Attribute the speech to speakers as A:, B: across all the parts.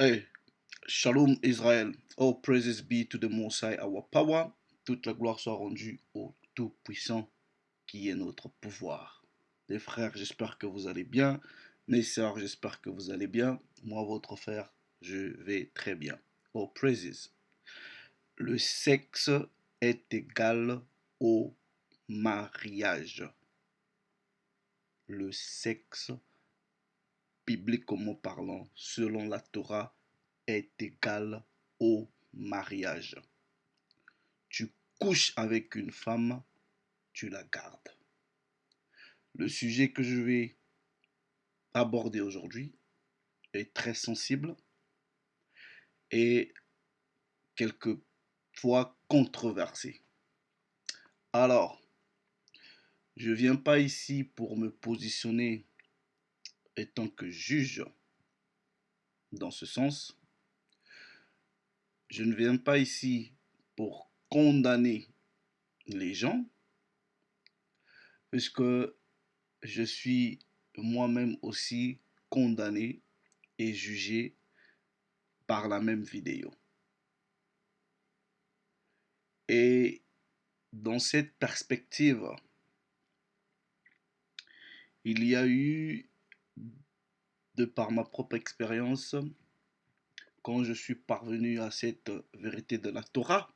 A: Hey, Shalom Israël. Oh, praises be to the Most High, our power. Toute la gloire soit rendue au Tout-Puissant qui est notre pouvoir. Les frères, j'espère que vous allez bien. Mes sœurs, j'espère que vous allez bien. Moi, votre frère, je vais très bien. Oh, praises. Le sexe est égal au mariage. Le sexe, bibliquement parlant, selon la Torah, est égal au mariage. Tu couches avec une femme, tu la gardes. Le sujet que je vais aborder aujourd'hui est très sensible et quelquefois controversé. Alors, je ne viens pas ici pour me positionner étant que juge dans ce sens. Je ne viens pas ici pour condamner les gens, puisque je suis moi-même aussi condamné et jugé par la même vidéo. Et dans cette perspective, il y a eu, de par ma propre expérience, quand je suis parvenu à cette vérité de la Torah,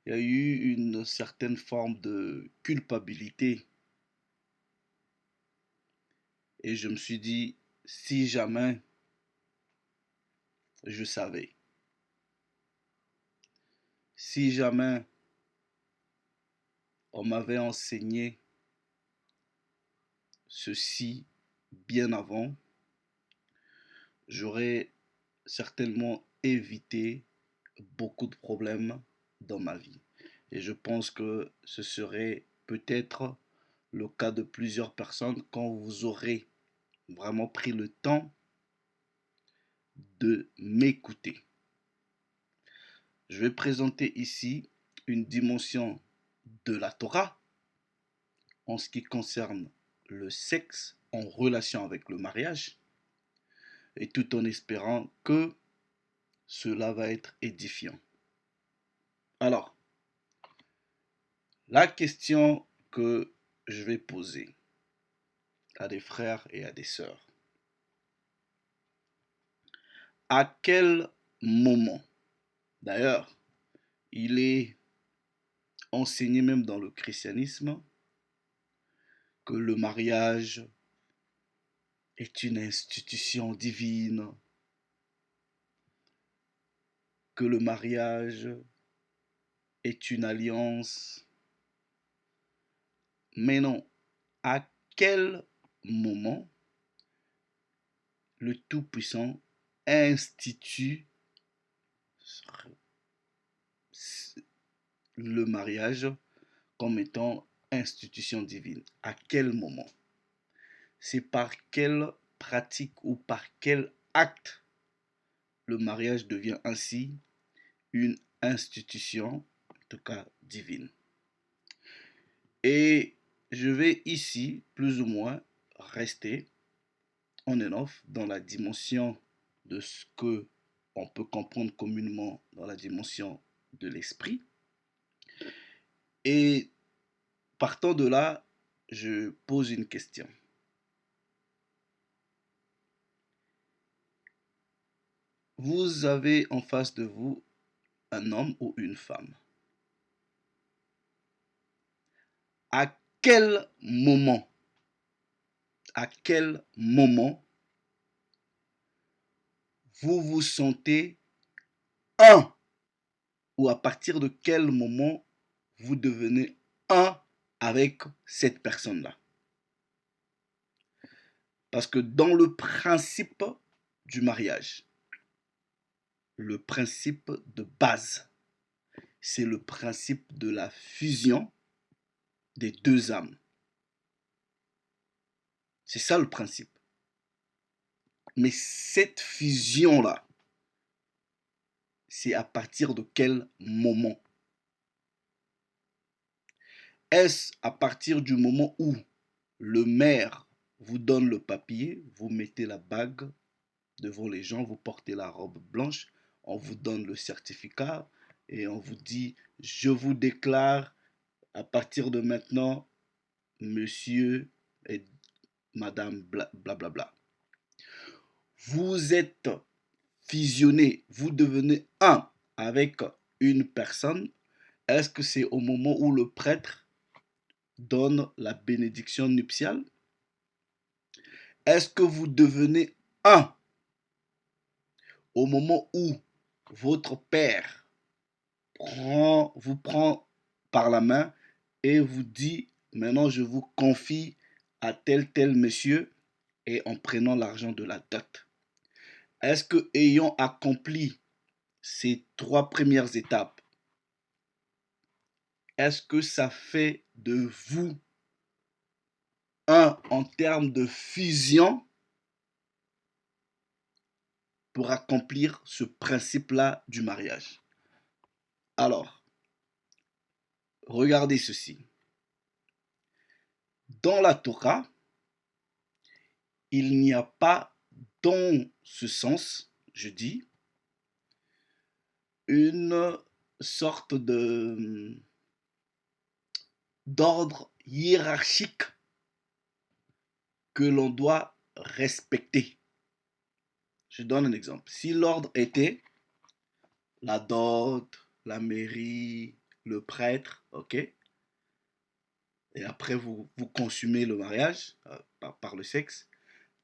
A: il y a eu une certaine forme de culpabilité. Et je me suis dit, si jamais je savais, si jamais on m'avait enseigné ceci bien avant, j'aurais certainement évité beaucoup de problèmes dans ma vie. Et je pense que ce serait peut-être le cas de plusieurs personnes quand vous aurez vraiment pris le temps de m'écouter. Je vais présenter ici une dimension de la Torah en ce qui concerne le sexe en relation avec le mariage et tout en espérant que cela va être édifiant. Alors, la question que je vais poser à des frères et à des sœurs, à quel moment, d'ailleurs, il est enseigné même dans le christianisme que le mariage est une institution divine, que le mariage est une alliance. Mais non, à quel moment le Tout-Puissant institue le mariage comme étant institution divine? À quel moment? C'est par quelle pratique ou par quel acte le mariage devient ainsi une institution, en tout cas divine. Et je vais ici, plus ou moins, rester on and off dans la dimension de ce que on peut comprendre communément dans la dimension de l'esprit. Et partant de là, je pose une question. Vous avez en face de vous un homme ou une femme. À à quel moment vous vous sentez un, ou à partir de quel moment vous devenez un avec cette personne-là? Parce que dans le principe du mariage, le principe de base, c'est le principe de la fusion des deux âmes. C'est ça le principe. Mais cette fusion-là, c'est à partir de quel moment? Est-ce à partir du moment où le maire vous donne le papier, vous mettez la bague devant les gens, vous portez la robe blanche, on vous donne le certificat et on vous dit, je vous déclare à partir de maintenant, monsieur et madame blablabla. Bla bla. Vous êtes fusionné, vous devenez un avec une personne. Est-ce que c'est au moment où le prêtre donne la bénédiction nuptiale? Est-ce que vous devenez un au moment où votre père vous prend par la main et vous dit, maintenant je vous confie à tel monsieur, et en prenant l'argent de la dot? Est-ce que, ayant accompli ces 3 premières étapes, est-ce que ça fait de vous un en termes de fusion pour accomplir ce principe-là du mariage? Alors, regardez ceci. Dans la Torah, il n'y a pas, dans ce sens, je dis, une sorte d'ordre hiérarchique que l'on doit respecter. Je donne un exemple. Si l'ordre était la dot, la mairie, le prêtre, ok, et après vous consumez le mariage par le sexe,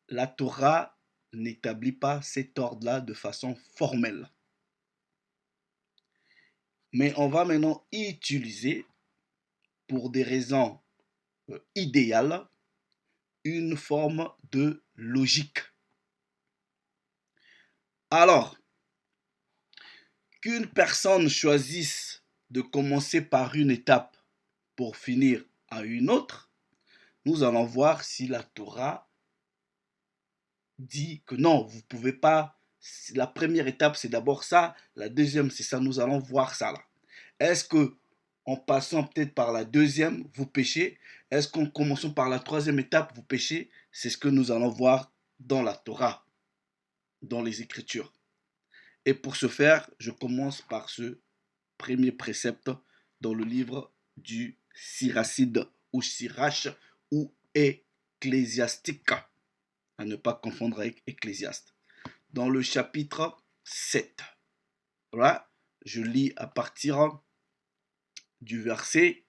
A: la Torah n'établit pas cet ordre-là de façon formelle. Mais on va maintenant utiliser, pour des raisons idéales, une forme de logique. Alors, qu'une personne choisisse de commencer par une étape pour finir à une autre, nous allons voir si la Torah dit que non, vous ne pouvez pas. La première étape, c'est d'abord ça. La deuxième, c'est ça. Nous allons voir ça là. Est-ce que, en passant peut-être par la deuxième, vous péchez? Est-ce qu'en commençant par la troisième étape, vous péchez? C'est ce que nous allons voir dans la Torah, dans les Écritures. Et pour ce faire, je commence par ce premier précepte dans le livre du Siracide ou Sirach ou Ecclésiastique, à ne pas confondre avec Ecclésiaste. Dans le chapitre 7, voilà, je lis à partir du verset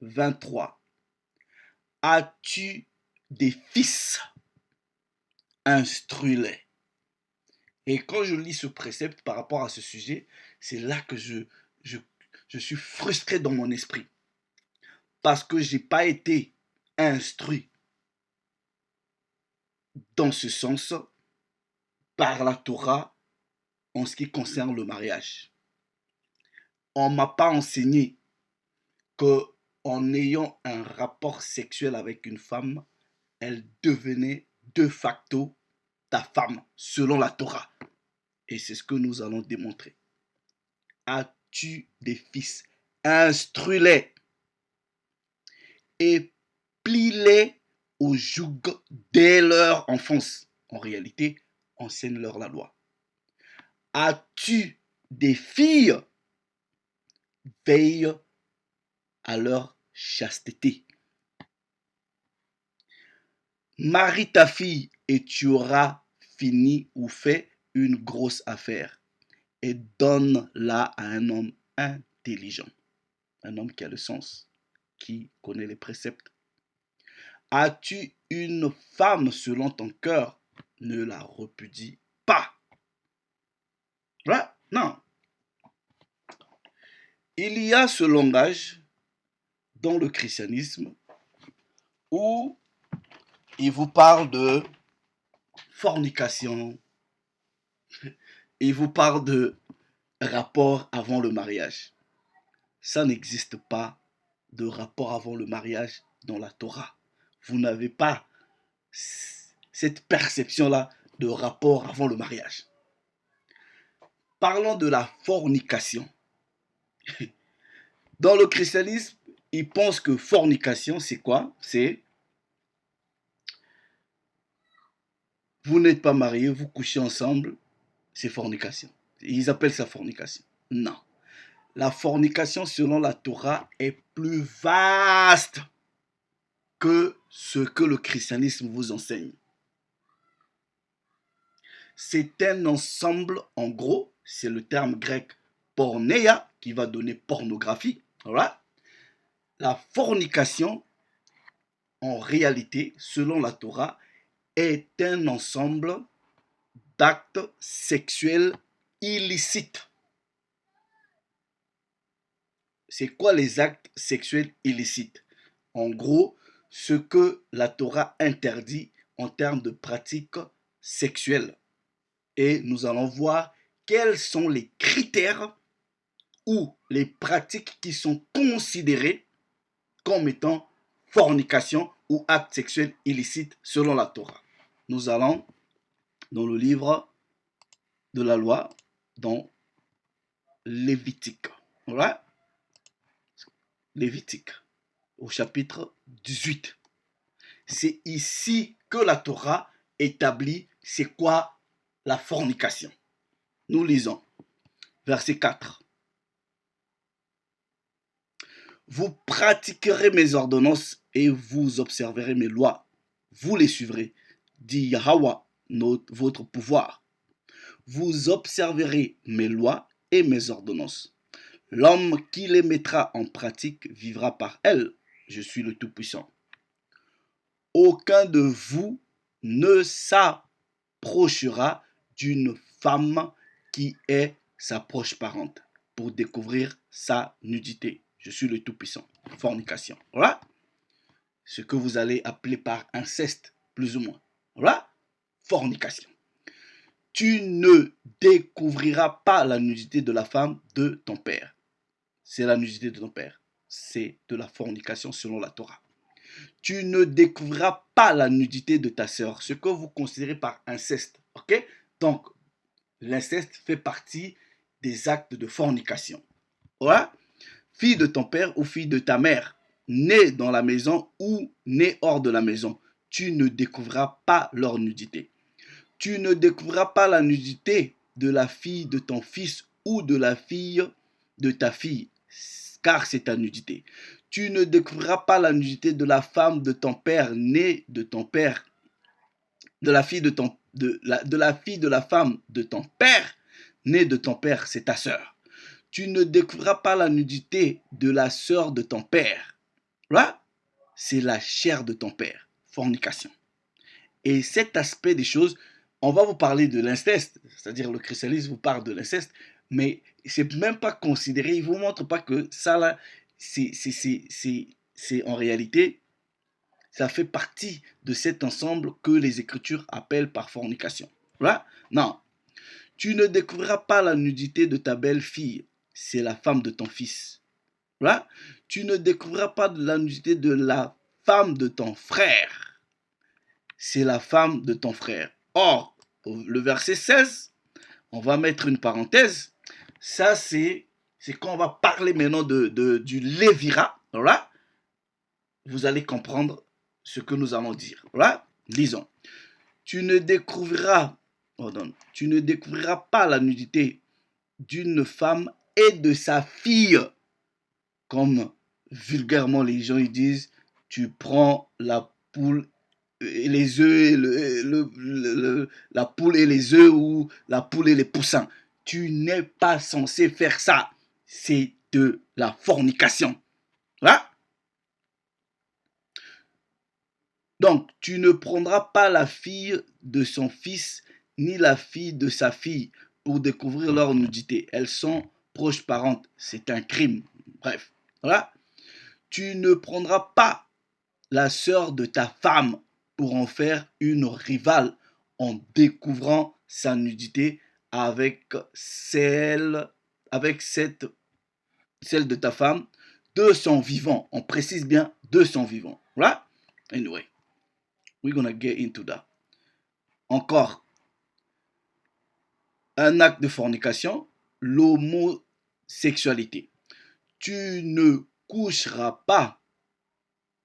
A: 23. As-tu des fils? Instruis-les. Et quand je lis ce précepte par rapport à ce sujet, c'est là que je suis frustré dans mon esprit. Parce que je n'ai pas été instruit dans ce sens par la Torah en ce qui concerne le mariage. On ne m'a pas enseigné que en ayant un rapport sexuel avec une femme, elle devenait de facto ta femme, selon la Torah. Et c'est ce que nous allons démontrer. As-tu des fils? Instruis-les et plie-les au joug dès leur enfance. En réalité, enseigne-leur la loi. As-tu des filles? Veille à leur chasteté. Marie ta fille et tu auras fini ou fait une grosse affaire. Et donne-la à un homme intelligent. Un homme qui a le sens, qui connaît les préceptes. As-tu une femme selon ton cœur? Ne la repudie pas. Voilà, non. Il y a ce langage dans le christianisme où il vous parle de fornication, il vous parle de rapport avant le mariage. Ça n'existe pas de rapport avant le mariage dans la Torah. Vous n'avez pas cette perception-là de rapport avant le mariage. Parlons de la fornication. Dans le christianisme, ils pensent que fornication, c'est quoi? C'est vous n'êtes pas mariés, vous couchez ensemble, c'est fornication. Ils appellent ça fornication. Non. La fornication, selon la Torah, est plus vaste que ce que le christianisme vous enseigne. C'est un ensemble, en gros, c'est le terme grec porneia qui va donner pornographie. Voilà. La fornication, en réalité, selon la Torah, est un ensemble d'actes sexuels illicites. C'est quoi les actes sexuels illicites? En gros, ce que la Torah interdit en termes de pratiques sexuelles. Et nous allons voir quels sont les critères ou les pratiques qui sont considérées comme étant fornication ou acte sexuel illicite selon la Torah. Nous allons dans le livre de la loi, dans Lévitique. Voilà. Lévitique, au chapitre 18. C'est ici que la Torah établit c'est quoi la fornication. Nous lisons, verset 4. Vous pratiquerez mes ordonnances et vous observerez mes lois. Vous les suivrez, dit Yahweh, votre pouvoir. Vous observerez mes lois et mes ordonnances. L'homme qui les mettra en pratique vivra par elles. Je suis le Tout-Puissant. Aucun de vous ne s'approchera d'une femme qui est sa proche parente pour découvrir sa nudité. Je suis le Tout-Puissant. Fornication. Voilà. Ce que vous allez appeler par inceste, plus ou moins. Voilà. Fornication. Tu ne découvriras pas la nudité de la femme de ton père. C'est la nudité de ton père. C'est de la fornication selon la Torah. Tu ne découvriras pas la nudité de ta sœur, ce que vous considérez par inceste. Ok? Donc, l'inceste fait partie des actes de fornication. Voilà. Fille de ton père ou fille de ta mère, née dans la maison ou née hors de la maison, tu ne découvriras pas leur nudité. Tu ne découvriras pas la nudité de la fille de ton fils ou de la fille de ta fille, car c'est ta nudité. Tu ne découvriras pas la nudité de la femme de ton père, née de ton père, de la fille de la femme de ton père, née de ton père, c'est ta sœur. Tu ne découvriras pas la nudité de la sœur de ton père. Là, c'est la chair de ton père. Fornication. Et cet aspect des choses, on va vous parler de l'inceste, c'est-à-dire le christianisme vous parle de l'inceste, mais c'est même pas considéré, il vous montre pas que ça là, c'est en réalité, ça fait partie de cet ensemble que les Écritures appellent par fornication. Là, non, tu ne découvriras pas la nudité de ta belle-fille, c'est la femme de ton fils. Là, tu ne découvriras pas la nudité de la femme de ton frère, c'est la femme de ton frère. Or, le verset 16, on va mettre une parenthèse, ça c'est quand on va parler maintenant du Lévira. Là, vous allez comprendre ce que nous allons dire. Là, lisons. Tu ne découvriras pas la nudité d'une femme et de sa fille, comme vulgairement les gens ils disent, tu prends la poule et les œufs, la poule et les œufs ou la poule et les poussins. Tu n'es pas censé faire ça. C'est de la fornication. Voilà. Donc, tu ne prendras pas la fille de son fils ni la fille de sa fille pour découvrir leur nudité. Elles sont proches parentes. C'est un crime. Bref. Voilà. Tu ne prendras pas la sœur de ta femme pour en faire une rivale en découvrant sa nudité avec celle de ta femme de son vivant. On précise bien de son vivant. Right? Anyway, we're gonna get into that. Encore, un acte de fornication, l'homosexualité. Tu ne coucheras pas,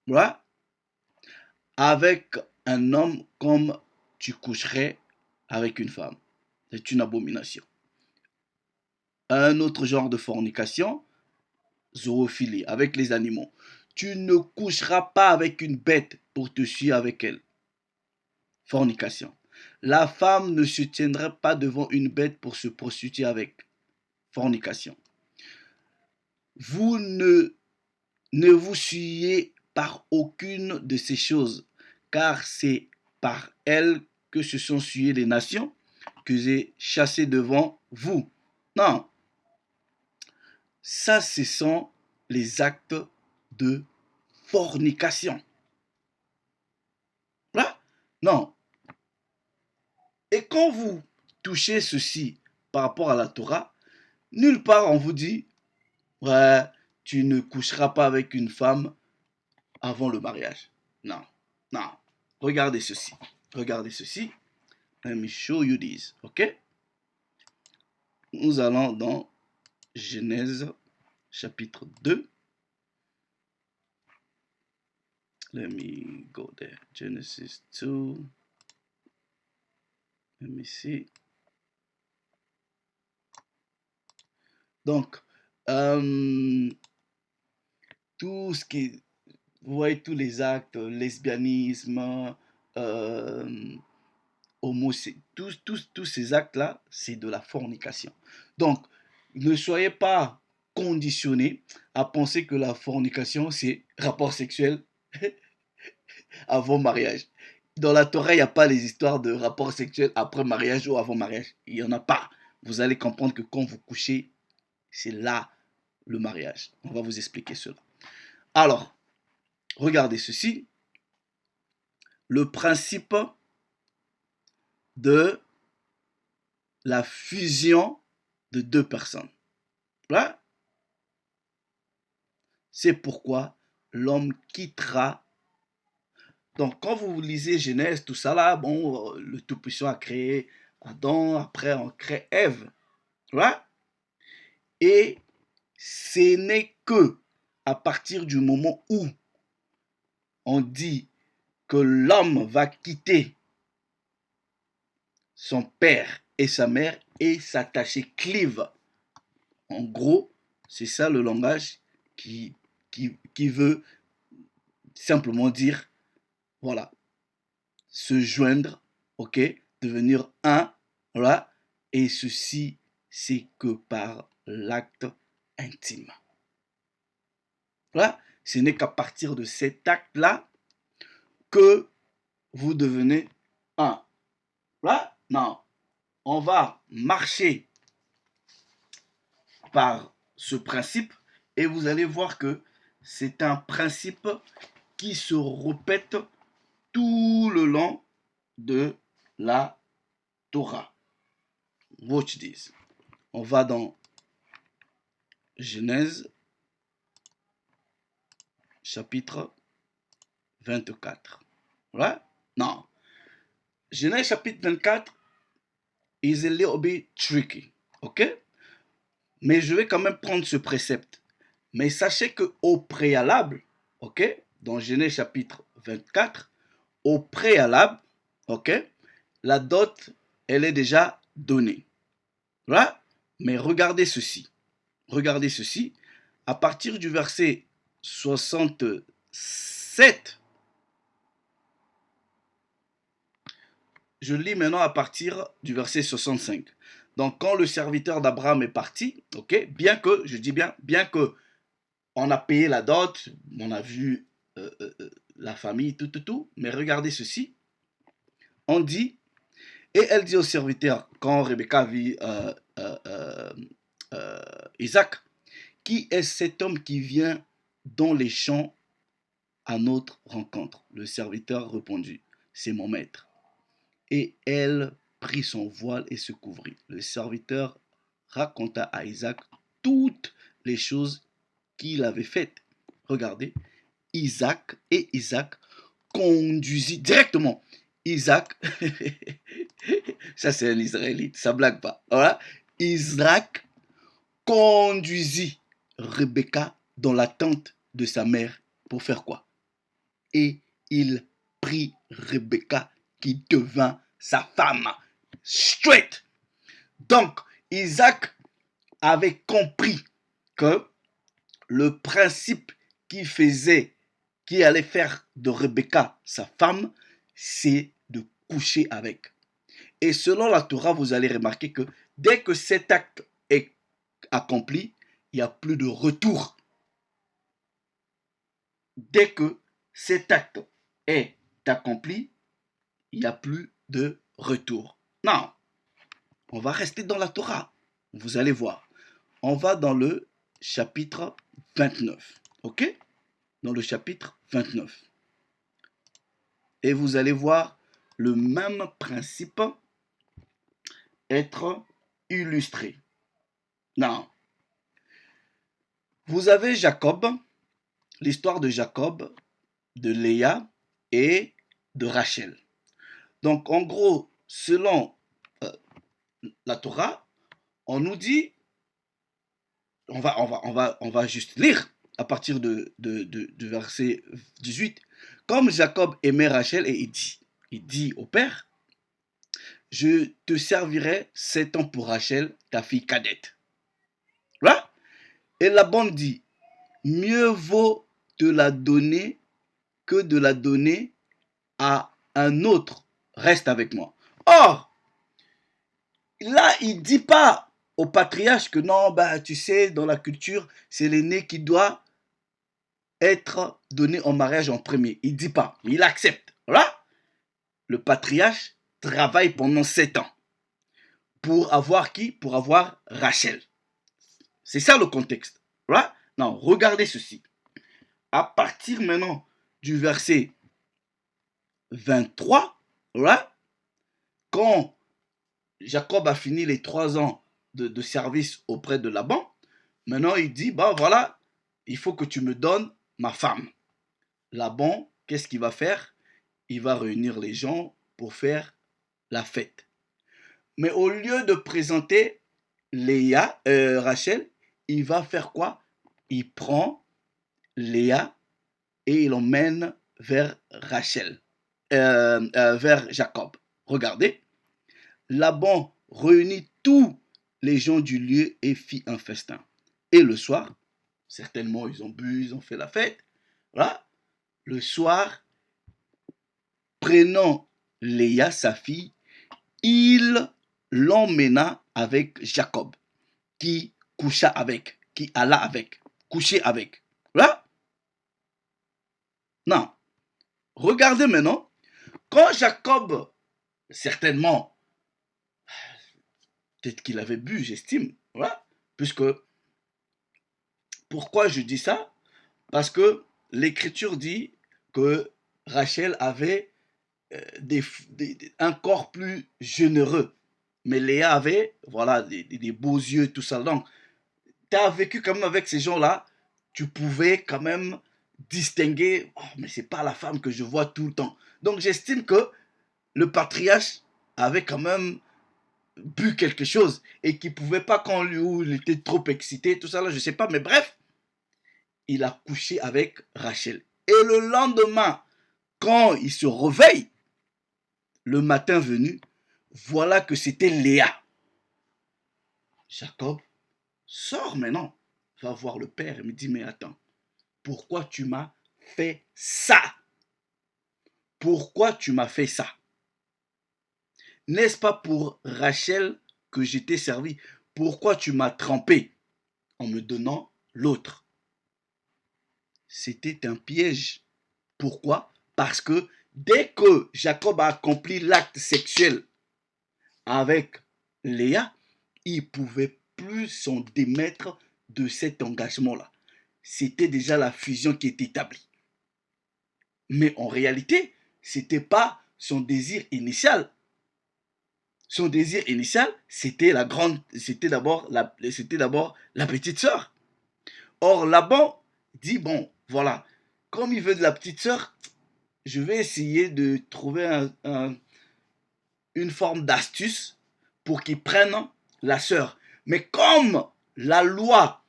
A: right, avec un homme comme tu coucherais avec une femme. C'est une abomination. Un autre genre de fornication, zoophilie, avec les animaux. Tu ne coucheras pas avec une bête pour te suivre avec elle. Fornication. La femme ne se tiendrait pas devant une bête pour se prostituer avec. Fornication. Vous ne vous souillez par aucune de ces choses, car c'est par elles que se sont souillées les nations que j'ai chassées devant vous. Non, ça ce sont les actes de fornication. Là, non. Et quand vous touchez ceci par rapport à la Torah, nulle part on vous dit, ouais, tu ne coucheras pas avec une femme avant le mariage. Non, non. Regardez ceci. Regardez ceci. Let me show you this. Ok? Nous allons dans Genèse chapitre 2. Let me go there. Genesis 2. Let me see. Donc, tout ce qui, vous voyez tous les actes, lesbianisme, tous ces actes-là, c'est de la fornication. Donc, ne soyez pas conditionnés à penser que la fornication, c'est rapport sexuel avant mariage. Dans la Torah, il n'y a pas les histoires de rapport sexuel après mariage ou avant mariage. Il n'y en a pas. Vous allez comprendre que quand vous couchez, c'est là le mariage. On va vous expliquer cela. Alors, regardez ceci. Le principe de la fusion de deux personnes. Là, c'est pourquoi l'homme quittera. Donc, quand vous lisez Genèse, tout ça là, bon, le Tout-Puissant a créé Adam, après on crée Ève. Là, et ce n'est que à partir du moment où on dit que l'homme va quitter son père et sa mère et s'attacher, clive. En gros, c'est ça le langage qui veut simplement dire, voilà, se joindre, ok, devenir un, voilà, et ceci, c'est que par l'acte intime. Voilà, ce n'est qu'à partir de cet acte-là que vous devenez un. Voilà, non, on va marcher par ce principe et vous allez voir que c'est un principe qui se répète tout le long de la Torah. Watch this. On va dans Genèse chapitre 24. Right? Non. Genèse chapitre 24 is a little bit tricky. Ok? Mais je vais quand même prendre ce précepte. Mais sachez qu'au préalable, ok? Dans Genèse chapitre 24, au préalable, ok? La dot, elle est déjà donnée. Là, mais regardez ceci. Regardez ceci. À partir du verset 67, je lis maintenant à partir du verset 65. Donc, quand le serviteur d'Abraham est parti, ok, bien que, je dis bien que on a payé la dot, on a vu la famille, tout, mais regardez ceci. On dit, et elle dit au serviteur, quand Rebecca vit Isaac, qui est cet homme qui vient dans les champs à notre rencontre? Le serviteur répondit, c'est mon maître. Et elle prit son voile et se couvrit. Le serviteur raconta à Isaac toutes les choses qu'il avait faites. Regardez, Isaac conduisit directement. Isaac, ça c'est un Israélite, ça blague pas. Voilà. Isaac conduisit Rebecca dans la tente de sa mère pour faire quoi? Et il prit Rebecca qui devint sa femme. Straight. Donc, Isaac avait compris que le principe qui allait faire de Rebecca sa femme, c'est de coucher avec. Et selon la Torah, vous allez remarquer que dès que cet acte est accompli, il n'y a plus de retour. Dès que cet acte est accompli, il n'y a plus de retour. Non, on va rester dans la Torah. Vous allez voir. On va dans le chapitre 29. Ok? Dans le chapitre 29. Et vous allez voir le même principe être illustré. Non. Vous avez Jacob, l'histoire de Jacob, de Léa et de Rachel. Donc en gros, selon la Torah, on nous dit, on va juste lire à partir du verset 18. Comme Jacob aimait Rachel, et il dit au père, je te servirai 7 ans pour Rachel, ta fille cadette. Là, et Laban dit, mieux vaut te la donner que de la donner à un autre. Reste avec moi. Or, là, il ne dit pas au patriarche que non, bah, tu sais, dans la culture, c'est l'aîné qui doit être donné en mariage en premier. Il ne dit pas, il accepte. Voilà. Le patriarche travaille pendant 7 ans. Pour avoir qui? Pour avoir Rachel. C'est ça le contexte. Voilà. Non, regardez ceci. À partir maintenant du verset 23, voilà, quand Jacob a fini les 3 ans de service auprès de Laban, maintenant il dit, bah voilà, il faut que tu me donnes ma femme. Laban, qu'est-ce qu'il va faire? Il va réunir les gens pour faire la fête. Mais au lieu de présenter Rachel, il va faire quoi? Il prend Léa et il l'emmène vers Rachel, vers Jacob. Regardez, Laban réunit tous les gens du lieu et fit un festin. Et le soir, certainement ils ont bu, ils ont fait la fête. Voilà. Le soir, prenant Léa, sa fille, il l'emmena avec Jacob, qui coucha avec, qui alla avec, coucher avec. Voilà. Non. Regardez maintenant, quand Jacob, certainement, peut-être qu'il avait bu, j'estime, voilà, puisque, pourquoi je dis ça? Parce que l'Écriture dit que Rachel avait un corps plus généreux, mais Léa avait, voilà, des beaux yeux, tout ça. Donc, tu as vécu quand même avec ces gens-là, tu pouvais quand même distinguer, oh, mais c'est pas la femme que je vois tout le temps. Donc, j'estime que le patriarche avait quand même bu quelque chose et qu'il pouvait pas, quand il était trop excité, tout ça là, je sais pas, mais bref, il a couché avec Rachel. Et le lendemain, quand il se réveille, le matin venu, voilà que c'était Léa. Jacob sort maintenant, va voir le père et me dit, mais attends, pourquoi tu m'as fait ça? Pourquoi tu m'as fait ça? N'est-ce pas pour Rachel que je t'ai servi? Pourquoi tu m'as trempé en me donnant l'autre? C'était un piège. Pourquoi? Parce que dès que Jacob a accompli l'acte sexuel avec Léa, il ne pouvait plus s'en démettre de cet engagement-là. C'était déjà la fusion qui était établie. Mais en réalité, ce n'était pas son désir initial. Son désir initial, c'était d'abord la petite sœur. Or, Laban dit, bon, voilà, comme il veut de la petite sœur, je vais essayer de trouver une forme d'astuce pour qu'il prenne la sœur. Mais comme la loi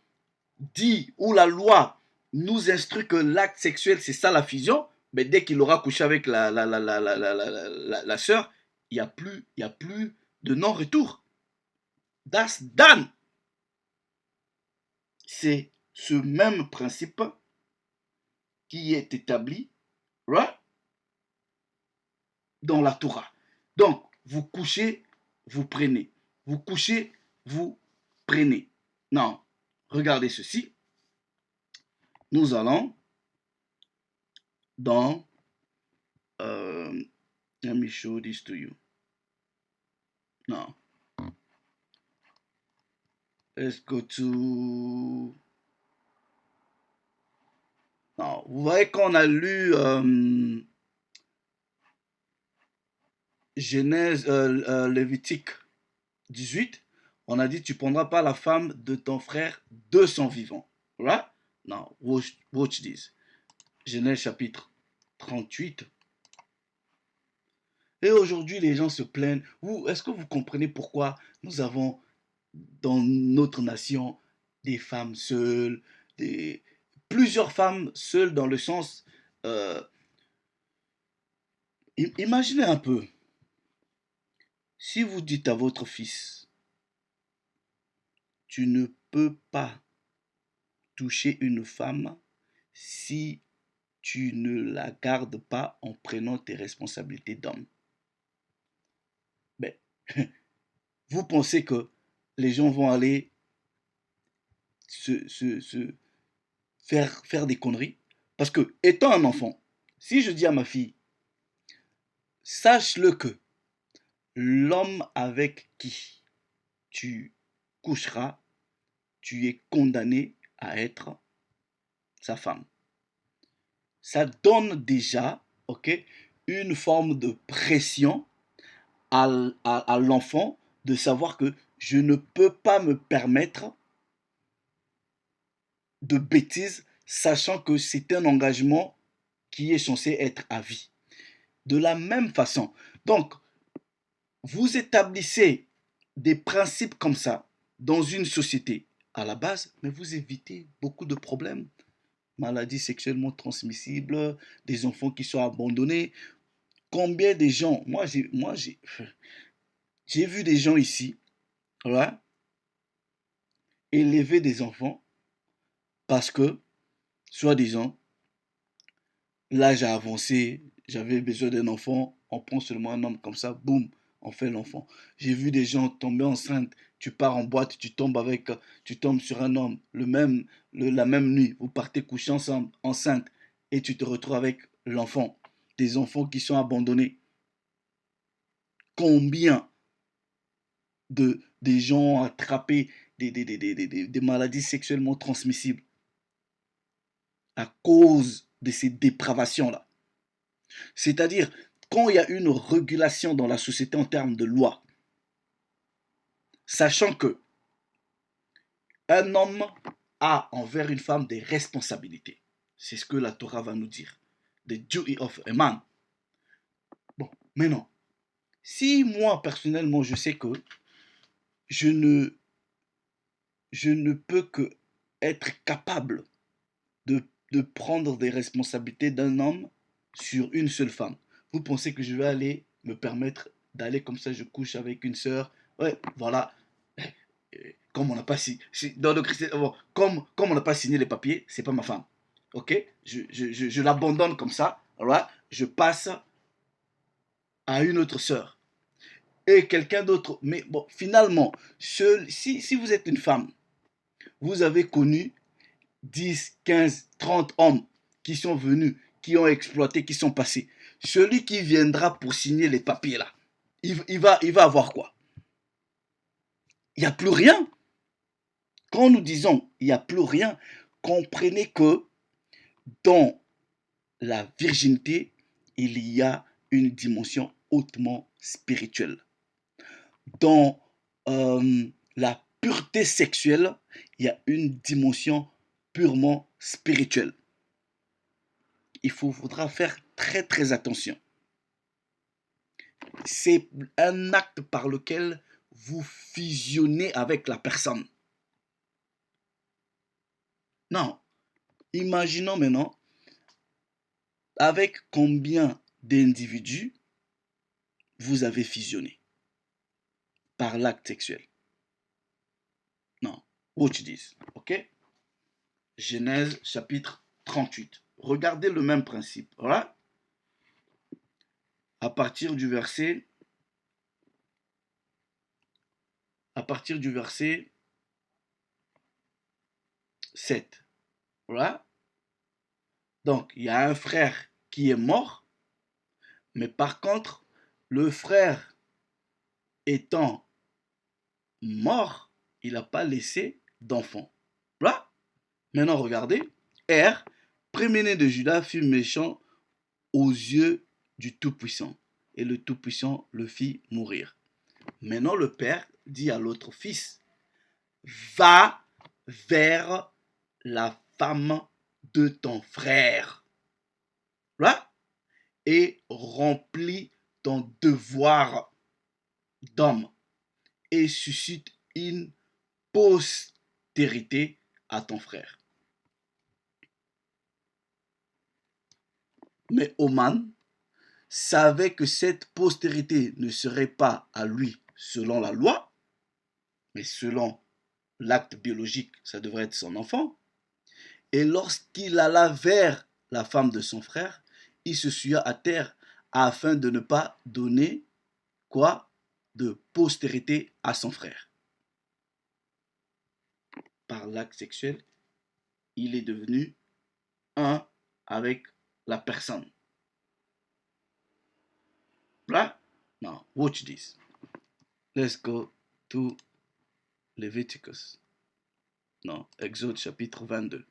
A: dit, ou la loi nous instruit que l'acte sexuel, c'est ça la fusion, mais dès qu'il aura couché avec la sœur, y a plus de non-retour. That's done. C'est ce même principe qui est établi, right, dans la Torah. Donc, vous couchez, vous prenez. Vous couchez, vous prenez. Non, regardez ceci. Nous allons dans... let me show this to you. Non. Let's go to... Non, vous voyez qu'on a lu Genèse, Lévitique 18, on a dit tu prendras pas la femme de ton frère de son vivant. Right? Now, watch this. Genèse chapitre 38. Et aujourd'hui, les gens se plaignent. Est-ce que vous comprenez pourquoi nous avons dans notre nation des femmes seules, plusieurs femmes seules dans le sens... imaginez un peu. Si vous dites à votre fils, tu ne peux pas toucher une femme si tu ne la gardes pas en prenant tes responsabilités d'homme. Mais vous pensez que les gens vont aller faire des conneries? Parce que, étant un enfant, si je dis à ma fille, sache-le que l'homme avec qui tu coucheras, tu es condamné à être sa femme. Ça donne déjà, ok, une forme de pression à l'enfant de savoir que je ne peux pas me permettre de bêtises, sachant que c'est un engagement qui est censé être à vie. De la même façon, donc, vous établissez des principes comme ça dans une société à la base, mais vous évitez beaucoup de problèmes. Maladies sexuellement transmissibles, des enfants qui sont abandonnés. Combien de gens, j'ai vu des gens ici, ouais, élever des enfants parce que, soi-disant, l'âge a avancé, j'avais besoin d'un enfant, on prend seulement un homme comme ça, boum, on fait l'enfant. J'ai vu des gens tomber enceintes, tu pars en boîte, tu tombes sur un homme, la même nuit, vous partez coucher ensemble, enceinte, et tu te retrouves avec l'enfant. Des enfants qui sont abandonnés. Combien des gens ont attrapé des maladies sexuellement transmissibles à cause de ces dépravations-là? C'est-à-dire, quand il y a une régulation dans la société en termes de loi, sachant que un homme a envers une femme des responsabilités, c'est ce que la Torah va nous dire, the duty of a man. Bon, maintenant, si moi personnellement je sais que je ne peux que être capable de prendre des responsabilités d'un homme sur une seule femme, vous pensez que je vais aller me permettre d'aller comme ça, je couche avec une sœur, ouais, voilà, comme on n'a pas dans le bon, comme on n'a pas signé les papiers, c'est pas ma femme, ok, je l'abandonne comme ça, right? Je passe à une autre sœur et quelqu'un d'autre, mais bon, finalement, si vous êtes une femme, vous avez connu 10, 15, 30 hommes qui sont venus, qui ont exploité, qui sont passés. Celui qui viendra pour signer les papiers là, il va avoir quoi? Il n'y a plus rien. Quand nous disons il n'y a plus rien, comprenez que dans la virginité, il y a une dimension hautement spirituelle. Dans la pureté sexuelle, il y a une dimension purement spirituelle. Il faudra faire très très attention. C'est un acte par lequel vous fusionnez avec la personne. Non, imaginons maintenant avec combien d'individus vous avez fusionné par l'acte sexuel. Non, watch this, ok? Genèse chapitre 38. Regardez le même principe, voilà. À partir du verset 7. Voilà. Donc, il y a un frère qui est mort, mais par contre, le frère étant mort, il n'a pas laissé d'enfant. Voilà. Maintenant, regardez. Er, premier-né de Juda, fut méchant aux yeux du Tout-Puissant, et le Tout-Puissant le fit mourir. Maintenant, le père dit à l'autre fils, va vers la femme de ton frère. Voilà. Et remplis ton devoir d'homme et suscite une postérité à ton frère. Mais Oman savait que cette postérité ne serait pas à lui selon la loi, mais selon l'acte biologique, ça devrait être son enfant. Et lorsqu'il alla vers la femme de son frère, il se suya à terre afin de ne pas donner quoi de postérité à son frère. Par l'acte sexuel, il est devenu un avec la personne. Là, now watch this. Let's go to Leviticus. Non, Exode chapitre 22.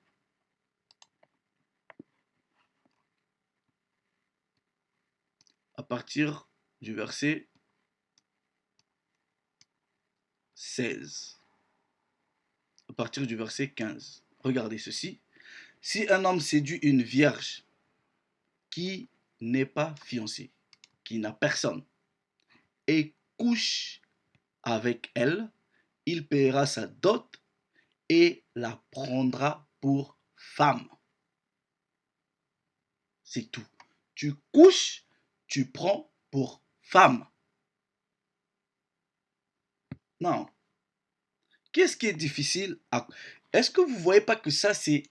A: À partir du verset 16. À partir du verset 15. Regardez ceci. Si un homme séduit une vierge qui n'est pas fiancée, qui n'a personne, et couche avec elle, il paiera sa dot et la prendra pour femme. C'est tout. Tu couches, tu prends pour femme. Non. Qu'est-ce qui est difficile à... Est-ce que vous ne voyez pas que ça, c'est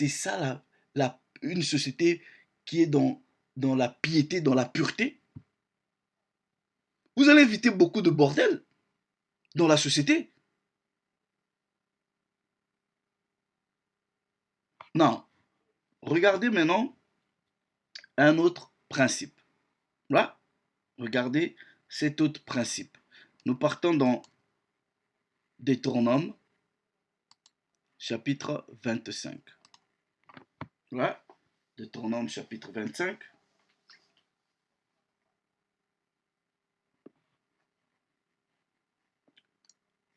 A: ça une société qui est dans la piété, dans la pureté? Vous allez éviter beaucoup de bordel dans la société. Non. Regardez maintenant un autre principe. Là, regardez cet autre principe. Nous partons dans Deutéronome, chapitre 25. Là, Deutéronome, chapitre 25.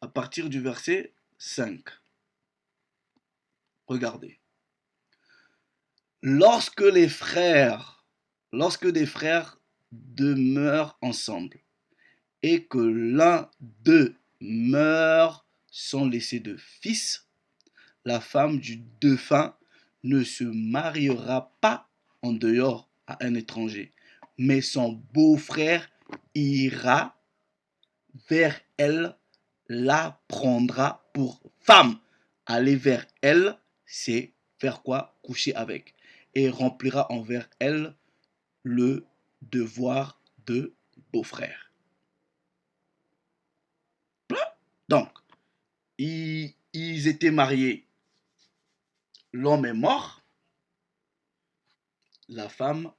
A: À partir du verset 5. Regardez. Lorsque des frères demeurent ensemble et que l'un d'eux meurt sans laisser de fils, la femme du défunt ne se mariera pas en dehors à un étranger, mais son beau-frère ira vers elle, la prendra pour femme. Aller vers elle, c'est faire quoi? Coucher avec. Et remplira envers elle le devoir de beau-frère. Donc, ils étaient mariés. L'homme est mort. La femme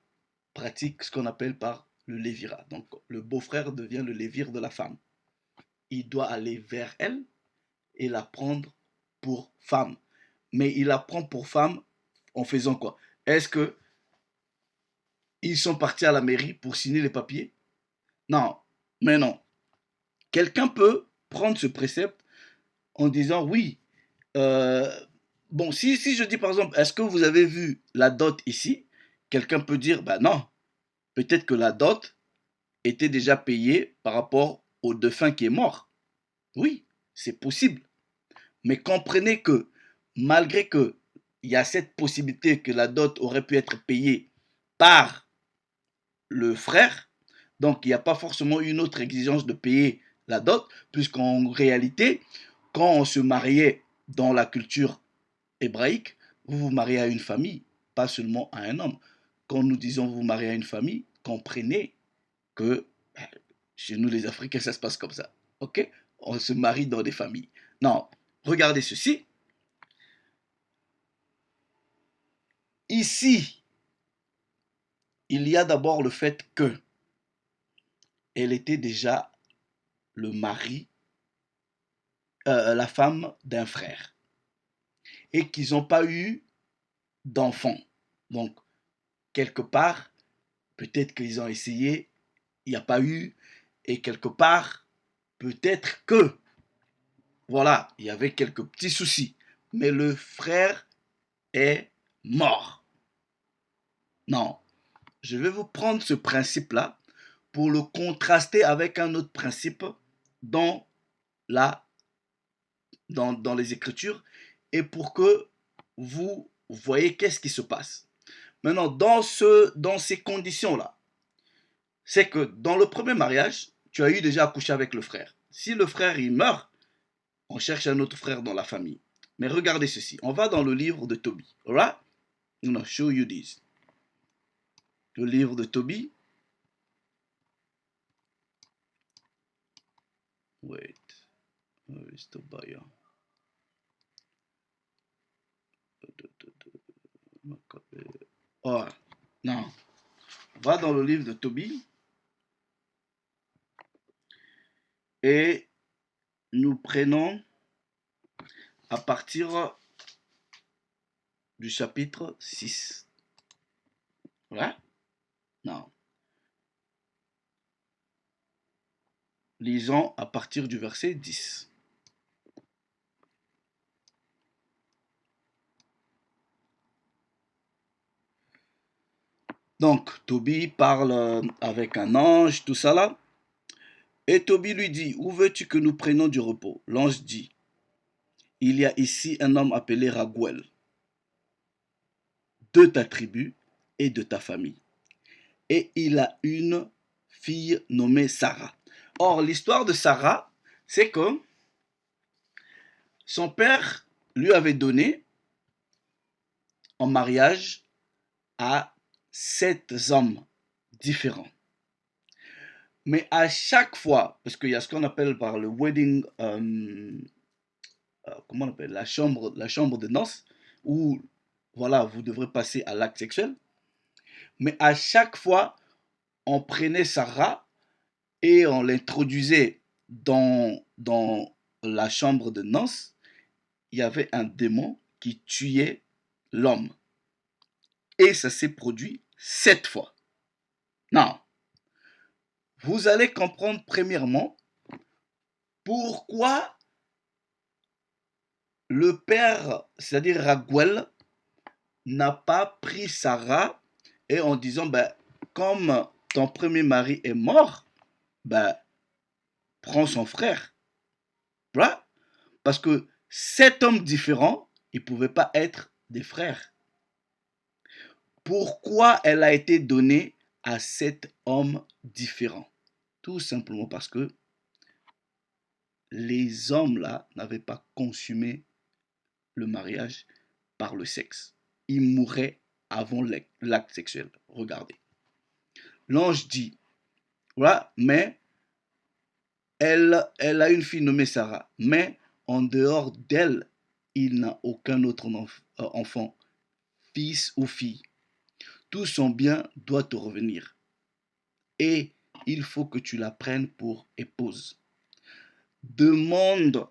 A: pratique ce qu'on appelle par le lévirat. Donc, le beau-frère devient le lévir de la femme. Il doit aller vers elle et la prendre pour femme. Mais il la prend pour femme en faisant quoi? Est-ce que ils sont partis à la mairie pour signer les papiers? Non, mais non. Quelqu'un peut prendre ce précepte en disant oui. euh, bon, si je dis par exemple, est-ce que vous avez vu la dot ici? Quelqu'un peut dire, bah non. Peut-être que la dot était déjà payée par rapport au défunt qui est mort. Oui, c'est possible. Mais comprenez que malgré que il y a cette possibilité que la dot aurait pu être payée par le frère, Donc, il n'y a pas forcément une autre exigence de payer la dot, puisqu'en réalité, quand on se mariait dans la culture hébraïque, vous vous mariez à une famille, pas seulement à un homme. Quand nous disons vous mariez à une famille, comprenez que chez nous les Africains, ça se passe comme ça. Ok? On se marie dans des familles. Non, regardez ceci. Ici, il y a d'abord le fait que elle était déjà le mari, la femme d'un frère, et qu'ils n'ont pas eu d'enfant. Donc, quelque part, peut-être qu'ils ont essayé, il n'y a pas eu, et quelque part, peut-être que, voilà, il y avait quelques petits soucis, mais le frère est mort. Non, je vais vous prendre ce principe-là pour le contraster avec un autre principe dans, la, dans les Écritures et pour que vous voyez qu'est-ce qui se passe. Maintenant, dans ces conditions-là, c'est que dans le premier mariage, tu as eu déjà accouché avec le frère. Si le frère il meurt, on cherche un autre frère dans la famille. Mais regardez ceci, on va dans le livre de Tobie. Alright? I'm gonna show you this. Le livre de Tobie. Wait, where is Tobiah? Oh, non. On va dans le livre de Tobie. Et nous prenons à partir du chapitre 6. Ouais? Non. Lisons à partir du verset 10. Donc, Tobie parle avec un ange, tout ça là. Et Tobie lui dit, où veux-tu que nous prenions du repos? L'ange dit, il y a ici un homme appelé Raguel, de ta tribu et de ta famille. Et il a une fille nommée Sarah. Or, l'histoire de Sarah, c'est que son père lui avait donné en mariage à 7 hommes différents. Mais à chaque fois, parce qu'il y a ce qu'on appelle par le wedding, comment on appelle, la chambre de noces, où voilà, vous devrez passer à l'acte sexuel. Mais à chaque fois, on prenait Sarah et on l'introduisait dans la chambre de noces. Il y avait un démon qui tuait l'homme. Et ça s'est produit 7 fois. Non. Vous allez comprendre premièrement pourquoi le père, c'est-à-dire Raguel, n'a pas pris Sarah et en disant, ben, comme ton premier mari est mort, ben, prends son frère. Voilà. Parce que 7 hommes différents, ils ne pouvaient pas être des frères. Pourquoi elle a été donnée à 7 hommes différents? Tout simplement parce que les hommes là n'avaient pas consumé le mariage par le sexe. Ils mouraient avant l'acte sexuel. Regardez. L'ange dit, voilà, mais elle a une fille nommée Sarah, mais en dehors d'elle, il n'a aucun autre enfant, fils ou fille. Tout son bien doit te revenir. Et il faut que tu la prennes pour épouse. Demande-la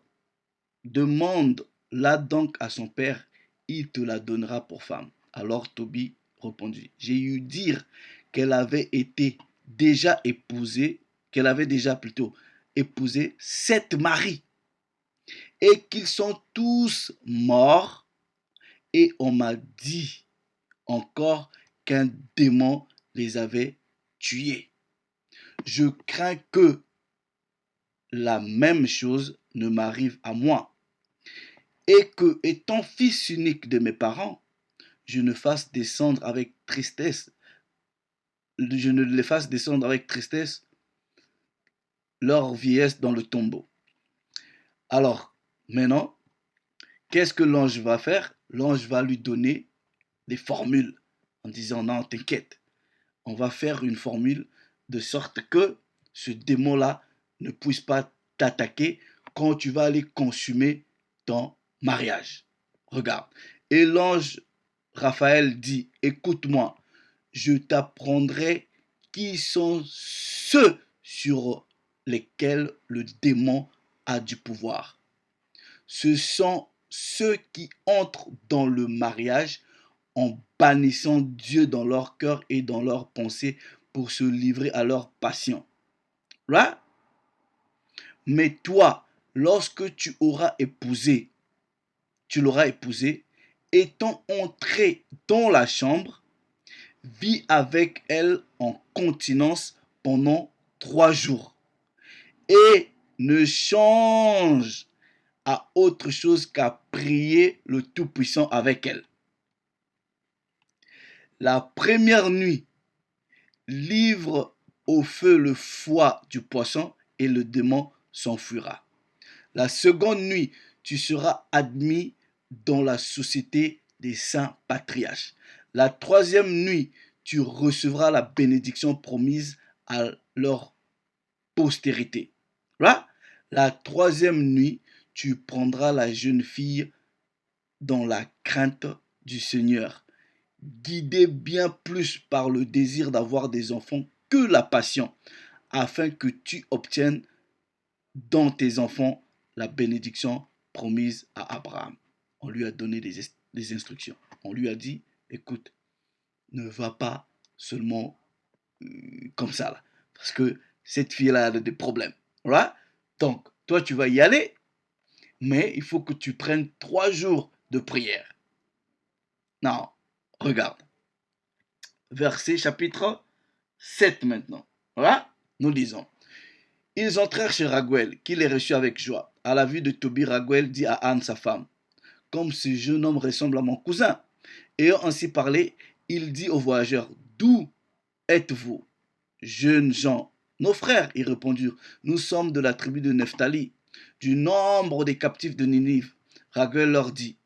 A: donc à son père, il te la donnera pour femme. Alors Tobie répondit, j'ai eu dire qu'elle avait été déjà épousée, qu'elle avait déjà plutôt épousé 7 maris et qu'ils sont tous morts et on m'a dit encore qu'un démon les avait tués. Je crains que la même chose ne m'arrive à moi et que, étant fils unique de mes parents, je ne fasse descendre avec tristesse je ne les fasse descendre avec tristesse leur vieillesse dans le tombeau. Alors, maintenant, qu'est-ce que l'ange va faire? L'ange va lui donner des formules en disant non, t'inquiète, on va faire une formule de sorte que ce démon-là ne puisse pas t'attaquer quand tu vas aller consumer ton mariage. Regarde. Et l'ange Raphaël dit, écoute-moi, je t'apprendrai qui sont ceux sur lesquels le démon a du pouvoir. Ce sont ceux qui entrent dans le mariage en bannissant Dieu dans leur cœur et dans leurs pensées pour se livrer à leur passion. Right? Mais toi, lorsque tu l'auras épousé, étant entré dans la chambre, vis avec elle en continence pendant 3 jours et ne change à autre chose qu'à prier le Tout-Puissant avec elle. La première nuit, livre au feu le foie du poisson et le démon s'enfuira. La seconde nuit, tu seras admis dans la société des saints patriarches. La troisième nuit, tu recevras la bénédiction promise à leur postérité. Là, la troisième nuit, tu prendras la jeune fille dans la crainte du Seigneur, guidé bien plus par le désir d'avoir des enfants que la passion, afin que tu obtiennes dans tes enfants la bénédiction promise à Abraham. On lui a donné des instructions. On lui a dit, écoute, ne va pas seulement comme ça, là, parce que cette fille-là a des problèmes. Right? Donc, toi, tu vas y aller, mais il faut que tu prennes 3 jours de prière. Non, regarde. Verset chapitre 7 maintenant. Voilà, nous lisons. Ils entrèrent chez Raguel, qui les reçut avec joie. À la vue de Tobie, Raguel dit à Anne, sa femme, comme ce jeune homme ressemble à mon cousin. Ayant ainsi parlé, il dit aux voyageurs, d'où êtes-vous, jeunes gens? Nos frères, ils répondirent, nous sommes de la tribu de Nephtali, du nombre des captifs de Ninive. Raguel leur dit,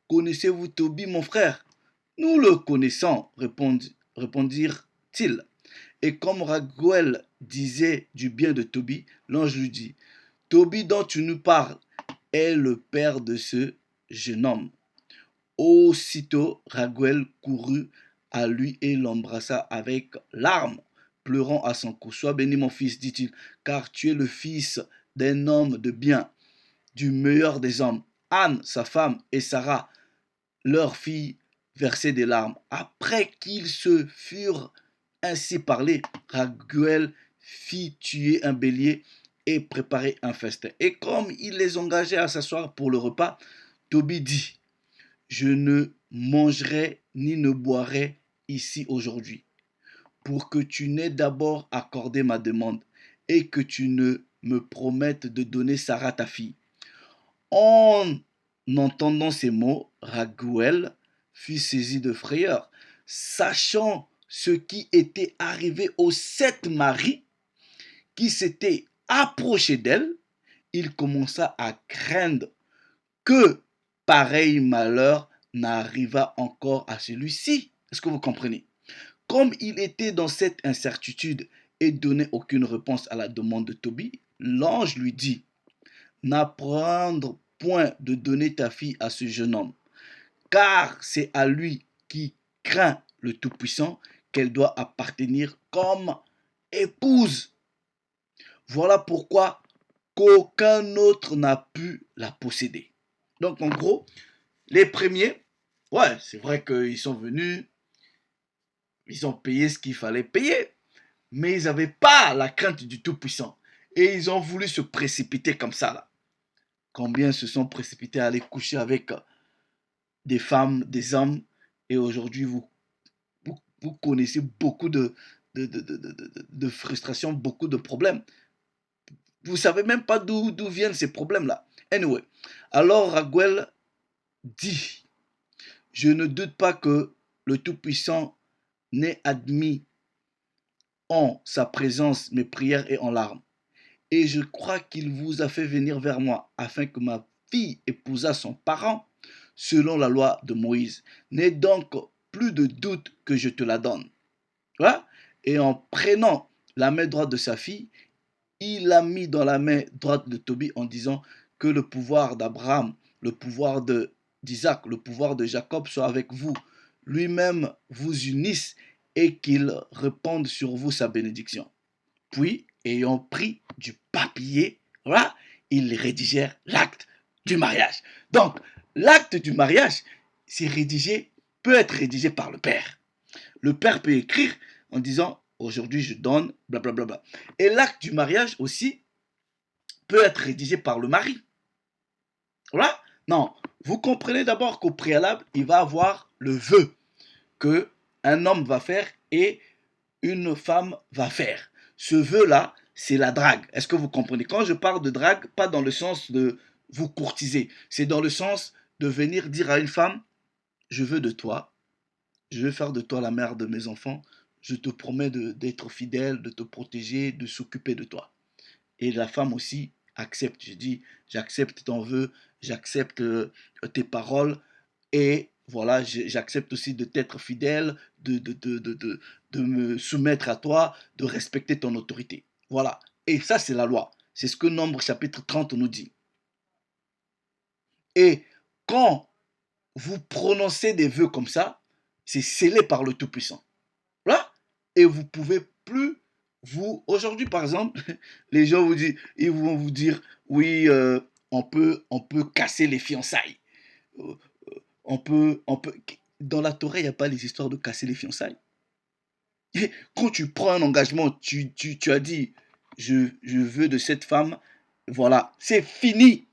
A: connaissez-vous Tobie, mon frère? Nous le connaissons, répondirent-ils. Et comme Raguel disait du bien de Tobie, l'ange lui dit, Tobie dont tu nous parles est le père de ce jeune homme. Aussitôt, Raguel courut à lui et l'embrassa avec larmes, pleurant à son cou. Sois béni, mon fils, dit-il, car tu es le fils d'un homme de bien, du meilleur des hommes. Anne, sa femme, et Sarah, leur fille, versaient des larmes. Après qu'ils se furent ainsi parlé, Raguel fit tuer un bélier et préparer un festin. Et comme il les engageait à s'asseoir pour le repas, Tobie dit, je ne mangerai ni ne boirai ici aujourd'hui, pour que tu n'aies d'abord accordé ma demande et que tu ne me promettes de donner Sarah ta fille. En entendant ces mots, Raguel fut saisi de frayeur, sachant ce qui était arrivé aux 7 maris qui s'étaient approchés d'elle. Il commença à craindre que pareil malheur n'arrivât encore à celui-ci. Est-ce que vous comprenez? Comme il était dans cette incertitude et donnait aucune réponse à la demande de Tobie, l'ange lui dit, n'apprendre point de donner ta fille à ce jeune homme, car c'est à lui qui craint le Tout-Puissant qu'elle doit appartenir comme épouse. Voilà pourquoi qu'aucun autre n'a pu la posséder. Donc en gros, les premiers, ouais, c'est vrai qu'ils sont venus, ils ont payé ce qu'il fallait payer, mais ils n'avaient pas la crainte du Tout-Puissant. Et ils ont voulu se précipiter comme ça, là. Combien se sont précipités à aller coucher avec des femmes, des hommes, et aujourd'hui vous connaissez beaucoup de frustrations, beaucoup de problèmes. Vous ne savez même pas d'où viennent ces problèmes-là. Anyway, alors Raguel dit, je ne doute pas que le Tout-Puissant n'ait admis en sa présence mes prières et en larmes. Et je crois qu'il vous a fait venir vers moi, afin que ma fille épousât son parent, selon la loi de Moïse. N'aie donc plus de doute que je te la donne. Voilà. Et en prenant la main droite de sa fille, il l'a mis dans la main droite de Tobie en disant que le pouvoir d'Abraham, le pouvoir d'Isaac, le pouvoir de Jacob soit avec vous. Lui-même vous unisse et qu'il répande sur vous sa bénédiction. Puis, ayant pris du papier, voilà, ils rédigèrent l'acte du mariage. Donc, l'acte du mariage, peut être rédigé par le père. Le père peut écrire en disant aujourd'hui je donne, blablabla. Bla bla. Et l'acte du mariage aussi peut être rédigé par le mari. Voilà. Non, vous comprenez d'abord qu'au préalable, il va avoir le vœu que un homme va faire et une femme va faire. Ce vœu-là, c'est la drague. Est-ce que vous comprenez? Quand je parle de drague, pas dans le sens de vous courtiser, c'est dans le sens de venir dire à une femme, je veux de toi, je vais faire de toi la mère de mes enfants, je te promets d'être fidèle, de te protéger, de s'occuper de toi. Et la femme aussi accepte. Je dis, j'accepte ton vœu, j'accepte tes paroles et voilà, j'accepte aussi de t'être fidèle, de me soumettre à toi, de respecter ton autorité. Voilà. Et ça, c'est la loi. C'est ce que Nombre chapitre 30 nous dit. Et quand vous prononcez des vœux comme ça, c'est scellé par le Tout-Puissant. Voilà. Et vous pouvez plus vous. Aujourd'hui, par exemple, les gens ils vont vous dire, oui, on peut casser les fiançailles. Euh, on peut. Dans la Torah, il n'y a pas les histoires de casser les fiançailles. Et quand tu prends un engagement, tu as dit, je veux de cette femme, voilà, c'est fini.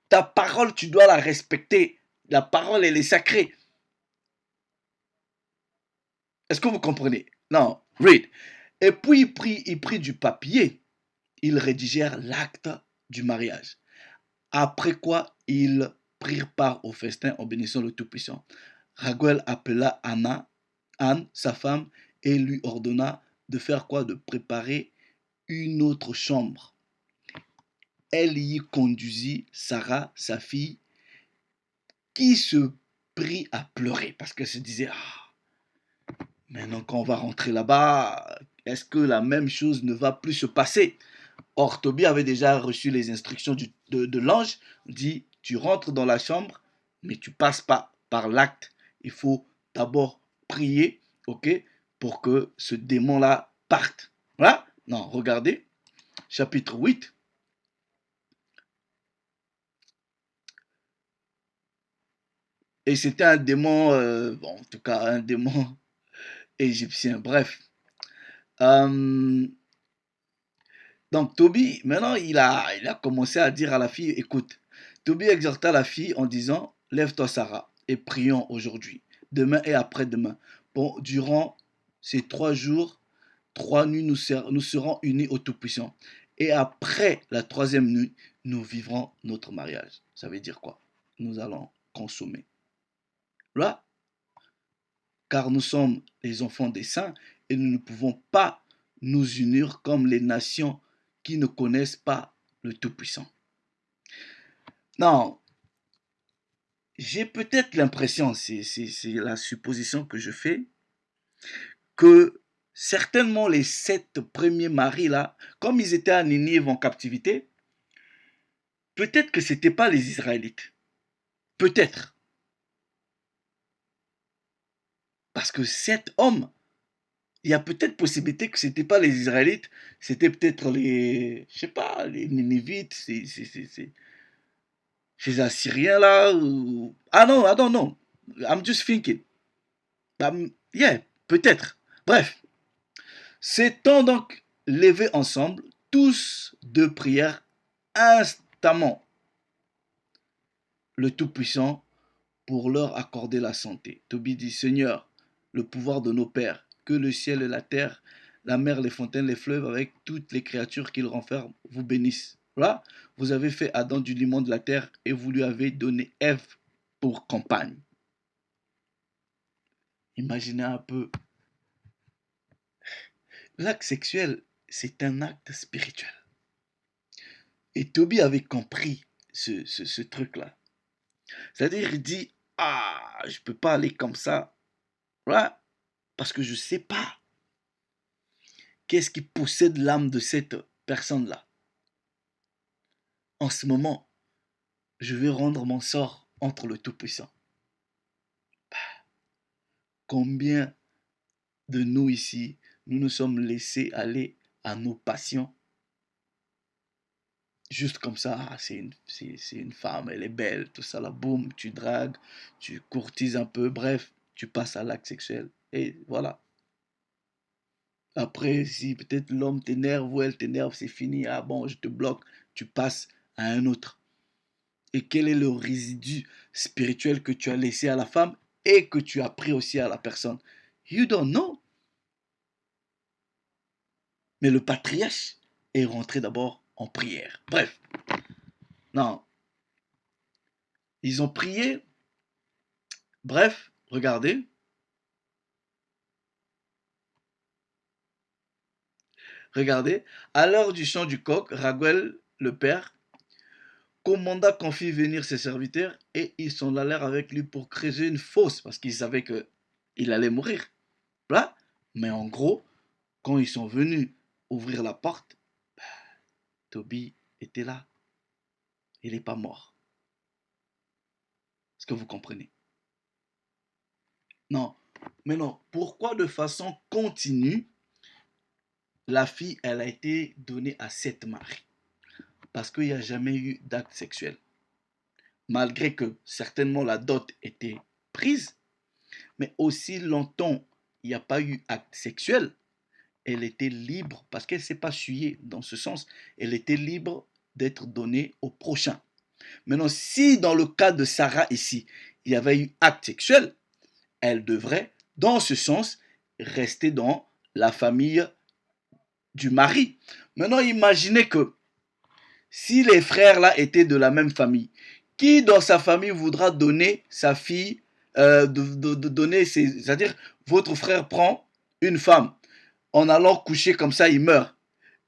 A: Ta parole, tu dois la respecter. La parole, elle est sacrée. Est-ce que vous comprenez? Non, read. Et puis, il prit du papier. Ils rédigèrent l'acte du mariage. Après quoi, ils prirent part au festin en bénissant le Tout-Puissant. Raguel appela Anne, sa femme, et lui ordonna de faire quoi? De préparer une autre chambre. Elle y conduisit Sarah, sa fille, qui se prit à pleurer parce qu'elle se disait, maintenant quand on va rentrer là-bas, est-ce que la même chose ne va plus se passer? Or, Tobie avait déjà reçu les instructions de l'ange, dit, tu rentres dans la chambre, mais tu passes pas par l'acte. Il faut d'abord prier, ok, pour que ce démon-là parte. Voilà. Non, regardez, chapitre 8. Et c'était un démon, bon, en tout cas, un démon égyptien. Bref. Euh, donc, Tobie, maintenant, il a commencé à dire à la fille, écoute, Tobie exhorta la fille en disant, lève-toi Sarah, et prions aujourd'hui, demain et après-demain. Bon, durant ces 3 jours, 3 nuits, nous serons unis au Tout-Puissant. Et après la troisième nuit, nous vivrons notre mariage. Ça veut dire quoi? Nous allons consommer. Là, car nous sommes les enfants des saints et nous ne pouvons pas nous unir comme les nations qui ne connaissent pas le Tout-Puissant. Non, j'ai peut-être l'impression, c'est la supposition que je fais, que certainement les 7 premiers maris là, comme ils étaient à Ninive en captivité, peut-être que ce n'étaient pas les Israélites. Peut-être. Parce que 7 hommes, il y a peut-être possibilité que ce n'étaient pas les Israélites, c'était peut-être les, je sais pas, les Ninivites, ces Assyriens là. Ou... Ah non, non. I'm just thinking. Yeah, peut-être. Bref. S'étant donc levés ensemble, tous de prière instamment le Tout-Puissant pour leur accorder la santé. Tobie dit, Seigneur, le pouvoir de nos pères, que le ciel et la terre, la mer, les fontaines, les fleuves, avec toutes les créatures qu'ils renferment, vous bénissent. Voilà, vous avez fait Adam du limon de la terre et vous lui avez donné Ève pour compagne. Imaginez un peu L'acte sexuel, c'est un acte spirituel. Et Toby avait compris ce truc-là. C'est-à-dire, il dit, ah, je peux pas aller comme ça. Voilà. Parce que je ne sais pas qu'est-ce qui possède l'âme de cette personne-là. En ce moment, je vais rendre mon sort entre le Tout-Puissant. Combien de nous ici, nous nous sommes laissés aller à nos passions juste comme ça, ah, c'est une femme, elle est belle, tout ça là, boum, tu dragues, tu courtises un peu, bref, tu passes à l'acte sexuel. Et voilà. Après, si peut-être l'homme t'énerve ou elle t'énerve, c'est fini, ah bon, je te bloque, tu passes à un autre. Et quel est le résidu spirituel que tu as laissé à la femme et que tu as pris aussi à la personne? You don't know. Mais le patriarche est rentré d'abord en prière. Bref, non, ils ont prié. Bref, regardez. Regardez, à l'heure du chant du coq, Raguel, le père, commanda qu'on fit venir ses serviteurs et ils s'en allèrent avec lui pour creuser une fosse parce qu'ils savaient qu'il allait mourir. Voilà. Mais en gros, quand ils sont venus ouvrir la porte, Toby était là. Il n'est pas mort. Est-ce que vous comprenez? Non. Mais non, pourquoi de façon continue, la fille, elle a été donnée à sept maris? Parce qu'il n'y a jamais eu d'acte sexuel. Malgré que certainement la dot était prise, mais aussi longtemps il n'y a pas eu acte sexuel, elle était libre, parce qu'elle ne s'est pas souillée dans ce sens, elle était libre d'être donnée au prochain. Maintenant, si dans le cas de Sarah ici, il y avait eu acte sexuel, elle devrait, dans ce sens, rester dans la famille du mari. Maintenant, imaginez que si les frères là étaient de la même famille, qui dans sa famille voudra donner sa fille, de donner c'est-à-dire votre frère prend une femme, en allant coucher comme ça, il meurt.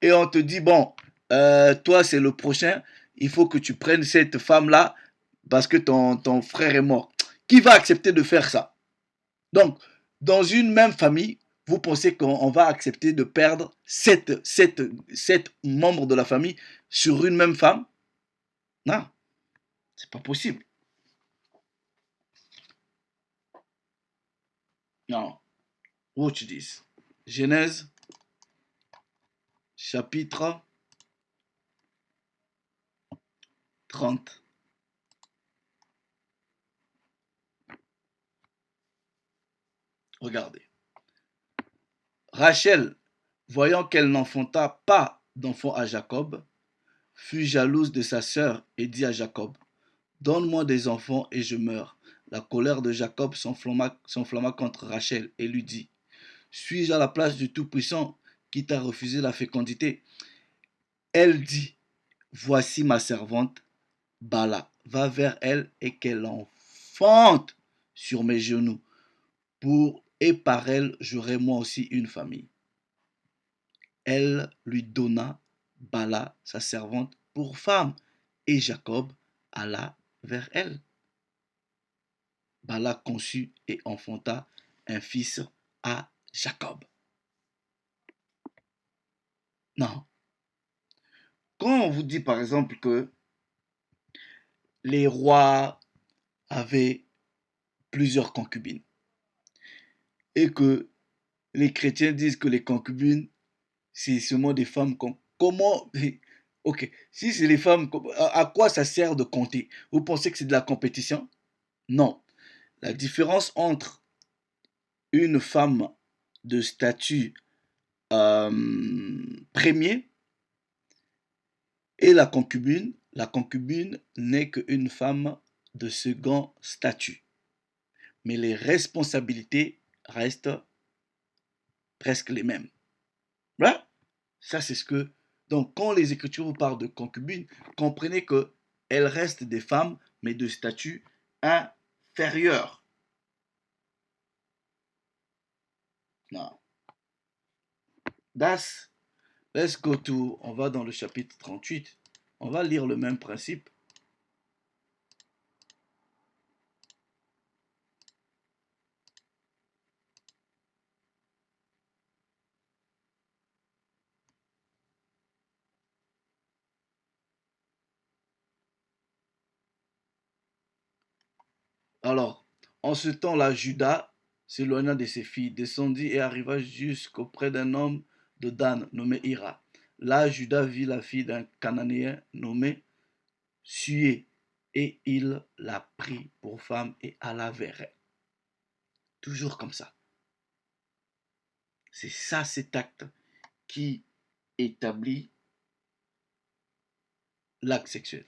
A: Et on te dit, bon, toi c'est le prochain, il faut que tu prennes cette femme-là parce que ton frère est mort. Qui va accepter de faire ça? Donc, dans une même famille, vous pensez qu'on va accepter de perdre sept membres de la famille sur une même femme? Non, c'est pas possible. Non. Watch this. Genèse, chapitre 30. Regardez. Rachel, voyant qu'elle n'enfanta pas d'enfant à Jacob, fut jalouse de sa sœur et dit à Jacob, donne-moi des enfants et je meurs. La colère de Jacob s'enflamma contre Rachel et lui dit, suis-je à la place du Tout-Puissant qui t'a refusé la fécondité? Elle dit, voici ma servante Bala, va vers elle et qu'elle enfante sur mes genoux, et par elle j'aurai moi aussi une famille. Elle lui donna Bala, sa servante, pour femme, et Jacob alla vers elle. Bala conçut et enfanta un fils à Jacob. Non. Quand on vous dit par exemple que les rois avaient plusieurs concubines et que les chrétiens disent que les concubines, c'est seulement des femmes comme... Comment... Ok, si c'est les femmes, à quoi ça sert de compter? Vous pensez que c'est de la compétition? Non. La différence entre une femme de statut premier et la concubine n'est qu'une femme de second statut. Mais les responsabilités restent presque les mêmes. Voilà. Ça, c'est ce que... Donc, quand les Écritures vous parlent de concubines, comprenez qu'elles restent des femmes, mais de statut inférieur. Non. Das, let's go to, on va dans le chapitre 38. On va lire le même principe. Alors, en ce temps-là, Judas s'éloigna de ses filles, descendit et arriva jusqu'auprès d'un homme de Dan nommé Hira. Là, Judas vit la fille d'un Cananéen nommé Sué, et il la prit pour femme et alla vers elle. Toujours comme ça. C'est ça cet acte qui établit l'acte sexuel.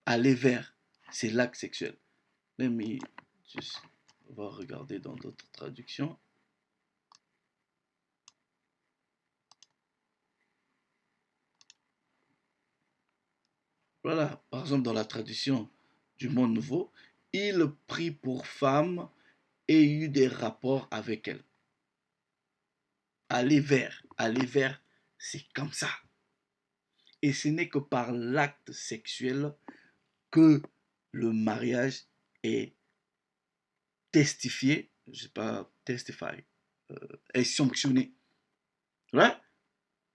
A: Aller vers, c'est l'acte sexuel. Let me just, on va regarder dans d'autres traductions. Voilà, par exemple dans la traduction du Monde Nouveau, il prit pour femme et eut des rapports avec elle. Aller vers, c'est comme ça. Et ce n'est que par l'acte sexuel que le mariage est testifié, je sais pas, testify, est sanctionné. Ouais,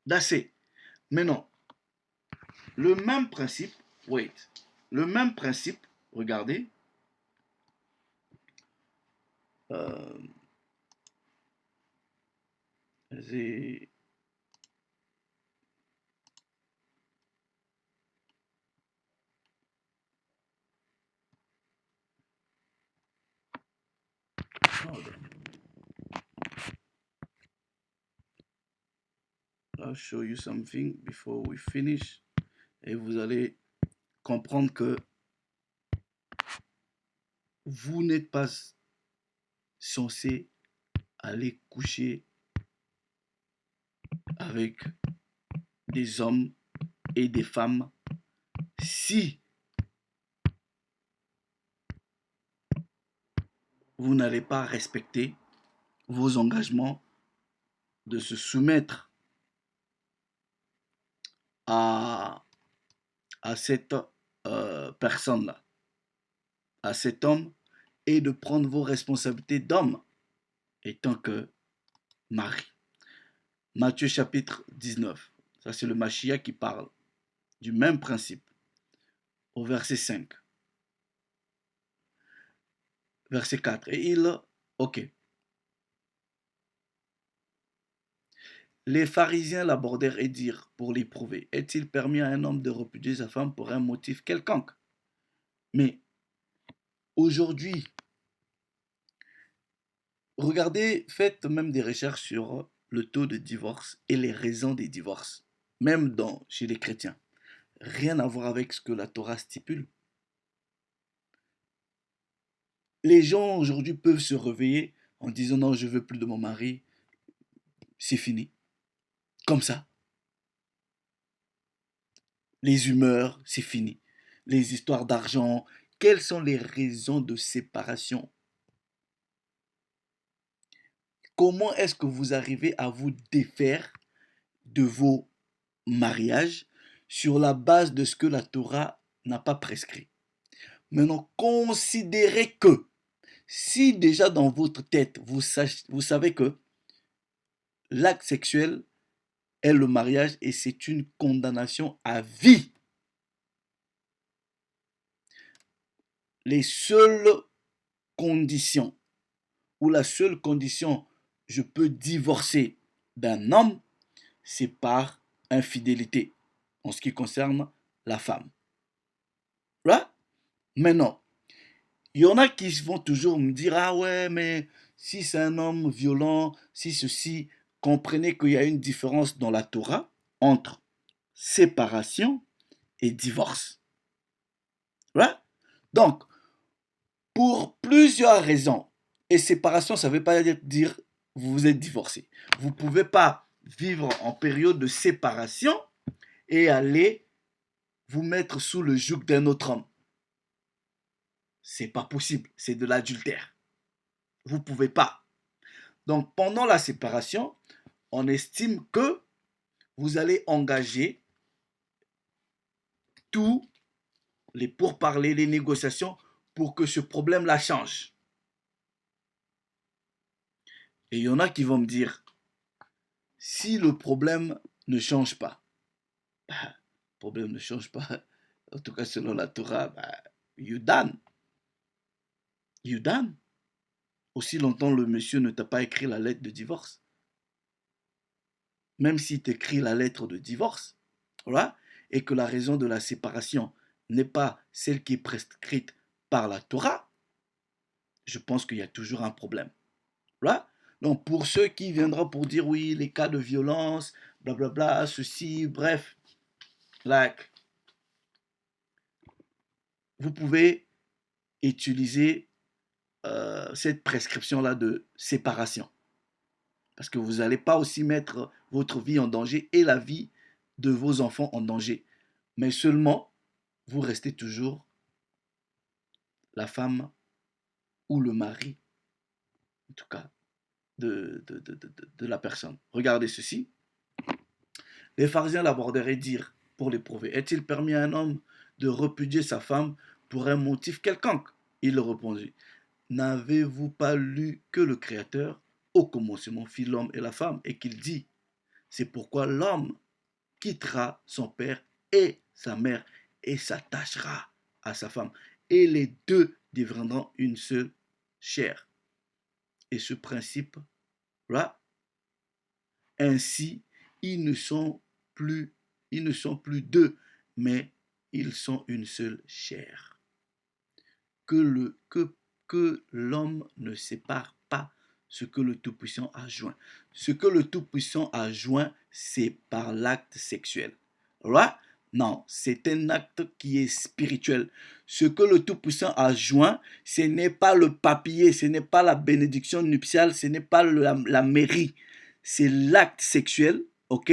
A: that's it. Maintenant, le même principe, wait, le même principe, regardez, euh, c'est I'll show you something before we finish. Et vous allez comprendre que vous n'êtes pas censé aller coucher avec des hommes et des femmes si vous n'allez pas respecter vos engagements de se soumettre à, à cette personne-là, à cet homme, et de prendre vos responsabilités d'homme étant que mari. Matthieu chapitre 19, ça c'est le Mashiach qui parle du même principe, au verset 5. Verset 4. Et ok. Les pharisiens l'abordèrent et dirent, pour l'éprouver, est-il permis à un homme de repudier sa femme pour un motif quelconque? Mais aujourd'hui, regardez, faites même des recherches sur le taux de divorce et les raisons des divorces, même chez les chrétiens. Rien à voir avec ce que la Torah stipule. Les gens aujourd'hui peuvent se réveiller en disant non, je veux plus de mon mari, c'est fini. Comme ça. Les humeurs, c'est fini. Les histoires d'argent, quelles sont les raisons de séparation? Comment est-ce que vous arrivez à vous défaire de vos mariages sur la base de ce que la Torah n'a pas prescrit? Maintenant, considérez que si déjà dans votre tête, vous savez que l'acte sexuel est le mariage et c'est une condamnation à vie, les seules conditions ou la seule condition je peux divorcer d'un homme, c'est par infidélité en ce qui concerne la femme. Là, maintenant, il y en a qui vont toujours me dire ah ouais, mais si c'est un homme violent, si ceci, comprenez qu'il y a une différence dans la Torah entre séparation et divorce. Là, donc, pour plusieurs raisons, et séparation, ça ne veut pas dire vous êtes divorcé. Vous ne pouvez pas vivre en période de séparation et aller vous mettre sous le joug d'un autre homme. C'est pas possible, c'est de l'adultère. Vous ne pouvez pas. Donc pendant la séparation, on estime que vous allez engager tous les pourparlers, les négociations pour que ce problème-là change. Et il y en a qui vont me dire, si le problème ne change pas, le problème ne change pas, en tout cas selon la Torah, you done. You done. Aussi longtemps le monsieur ne t'a pas écrit la lettre de divorce. Même s'il t'écrit la lettre de divorce, voilà, et que la raison de la séparation n'est pas celle qui est prescrite par la Torah, je pense qu'il y a toujours un problème. Voilà. Donc pour ceux qui viendront pour dire oui, les cas de violence, blablabla, ceci, bref, like, vous pouvez utiliser cette prescription-là de séparation. Parce que vous n'allez pas aussi mettre votre vie en danger et la vie de vos enfants en danger. Mais seulement, vous restez toujours la femme ou le mari, en tout cas, de la personne. Regardez ceci. Les pharisiens l'aborderaient et dirent, pour l'éprouver, est-il permis à un homme de repudier sa femme pour un motif quelconque? Il répondit, n'avez-vous pas lu que le Créateur, au commencement, fit l'homme et la femme, et qu'il dit, c'est pourquoi l'homme quittera son père et sa mère et s'attachera à sa femme, et les deux deviendront une seule chair. Et ce principe-là, ainsi, ils ne sont plus deux, mais ils sont une seule chair. Que l'homme ne sépare pas ce que le Tout-Puissant a joint. Ce que le Tout-Puissant a joint, c'est par l'acte sexuel. Right? Non, c'est un acte qui est spirituel. Ce que le Tout-Puissant a joint, ce n'est pas le papier, ce n'est pas la bénédiction nuptiale, ce n'est pas la mairie. C'est l'acte sexuel, ok?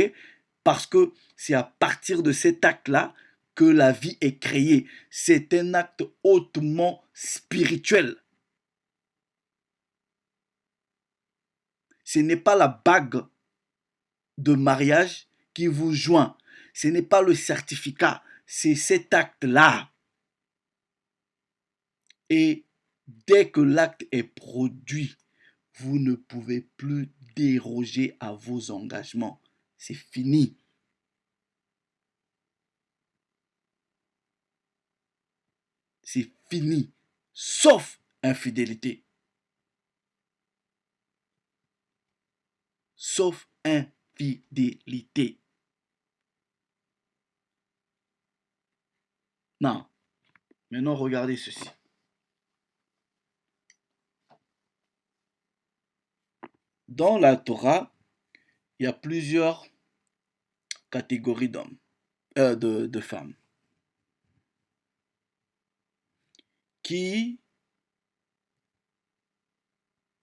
A: Parce que c'est à partir de cet acte-là que la vie est créée. C'est un acte hautement spirituel. Ce n'est pas la bague de mariage qui vous joint. Ce n'est pas le certificat. C'est cet acte-là. Et dès que l'acte est produit, vous ne pouvez plus déroger à vos engagements. C'est fini. C'est fini. Sauf infidélité. Sauf infidélité. Non. Maintenant, regardez ceci. Dans la Torah, il y a plusieurs catégories d'hommes, de femmes, il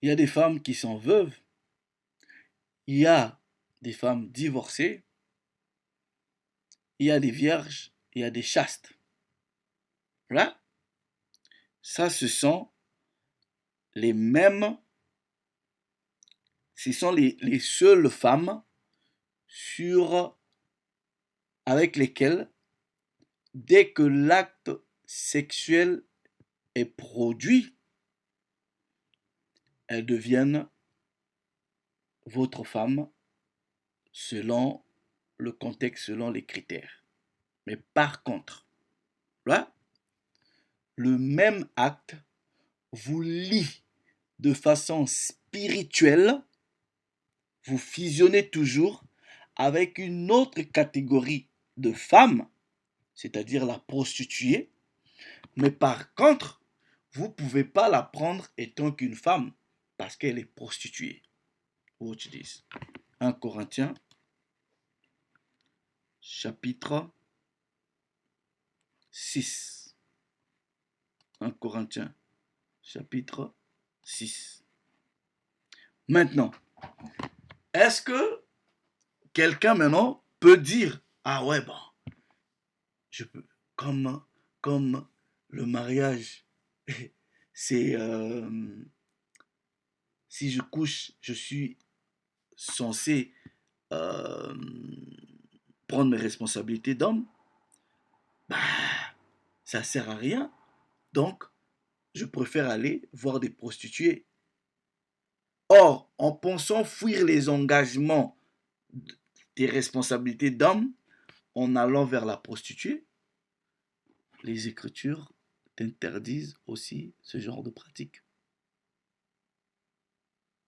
A: y a des femmes qui sont veuves, il y a des femmes divorcées, il y a des vierges, il y a des chastes. Là, ça, ce sont les mêmes, ce sont les seules femmes avec lesquelles, dès que l'acte sexuel est produit, elles deviennent votre femme selon le contexte, selon les critères. Mais par contre, là, le même acte vous lie de façon spirituelle, vous fusionnez toujours avec une autre catégorie de femmes, c'est-à-dire la prostituée, mais par contre, vous ne pouvez pas la prendre étant qu'une femme parce qu'elle est prostituée. Watch this. 1 Corinthiens, chapitre 6. 1 Corinthiens, chapitre 6. Maintenant, est-ce que quelqu'un maintenant peut dire, ah ouais, bon, je peux, comme le mariage, c'est, si je couche, je suis censé euh, prendre mes responsabilités d'homme, bah, ça sert à rien. Donc, je préfère aller voir des prostituées. Or, en pensant fuir les engagements des responsabilités d'homme, en allant vers la prostituée, les Écritures t'interdisent aussi ce genre de pratique.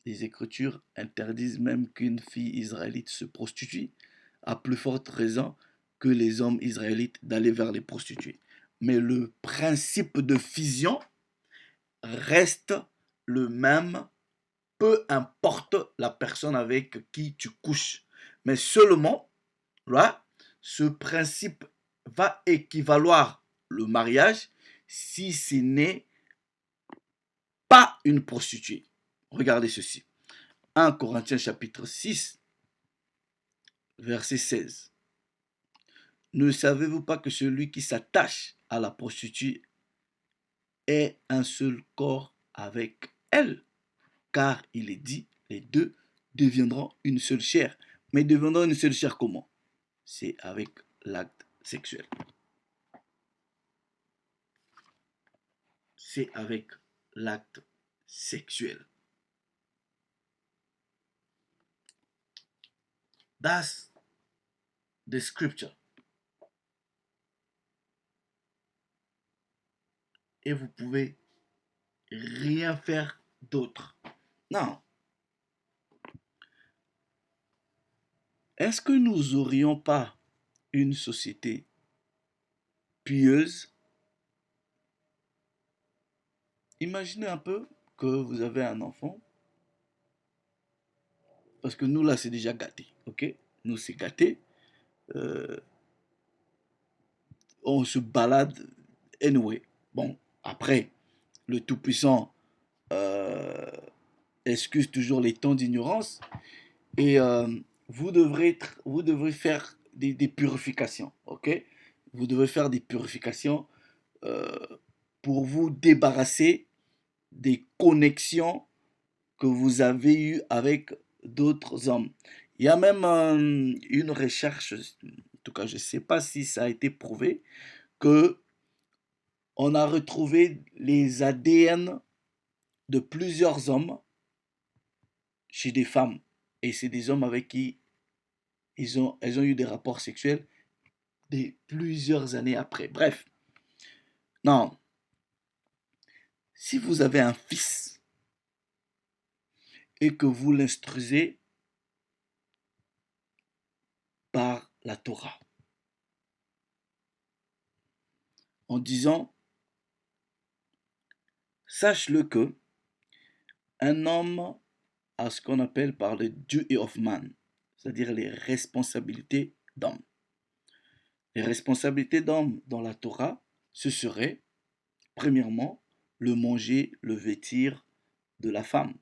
A: Les Écritures interdisent même qu'une fille israélite se prostitue, à plus forte raison que les hommes israélites d'aller vers les prostituées. Mais le principe de fusion reste le même, peu importe la personne avec qui tu couches. Mais seulement, là, ce principe va équivaloir le mariage si ce n'est pas une prostituée. Regardez ceci. 1 Corinthiens chapitre 6, verset 16. Ne savez-vous pas que celui qui s'attache à la prostituée est un seul corps avec elle? Car il est dit, les deux deviendront une seule chair. Mais deviendront une seule chair comment? C'est avec l'acte sexuel. C'est avec l'acte sexuel. That's the scripture. Et vous pouvez rien faire d'autre. Non. Est-ce que nous aurions pas une société pieuse? Imaginez un peu que vous avez un enfant, parce que nous là c'est déjà gâté, ok? Nous c'est gâté, euh, on se balade anyway. Bon, après, le Tout-Puissant euh, excuse toujours les temps d'ignorance et vous devrez faire des purifications, ok? Vous devez faire des purifications euh, pour vous débarrasser des connexions que vous avez eues avec d'autres hommes. Il y a même une recherche, en tout cas je ne sais pas si ça a été prouvé, que on a retrouvé les ADN de plusieurs hommes chez des femmes. Et c'est des hommes avec qui elles ont eu des rapports sexuels plusieurs années après. Bref, non, si vous avez un fils et que vous l'instruisez par la Torah, en disant, sache-le que un homme a ce qu'on appelle par le duty of man, c'est-à-dire les responsabilités d'homme. Les responsabilités d'homme dans la Torah, ce serait, premièrement, le manger, le vêtir de la femme,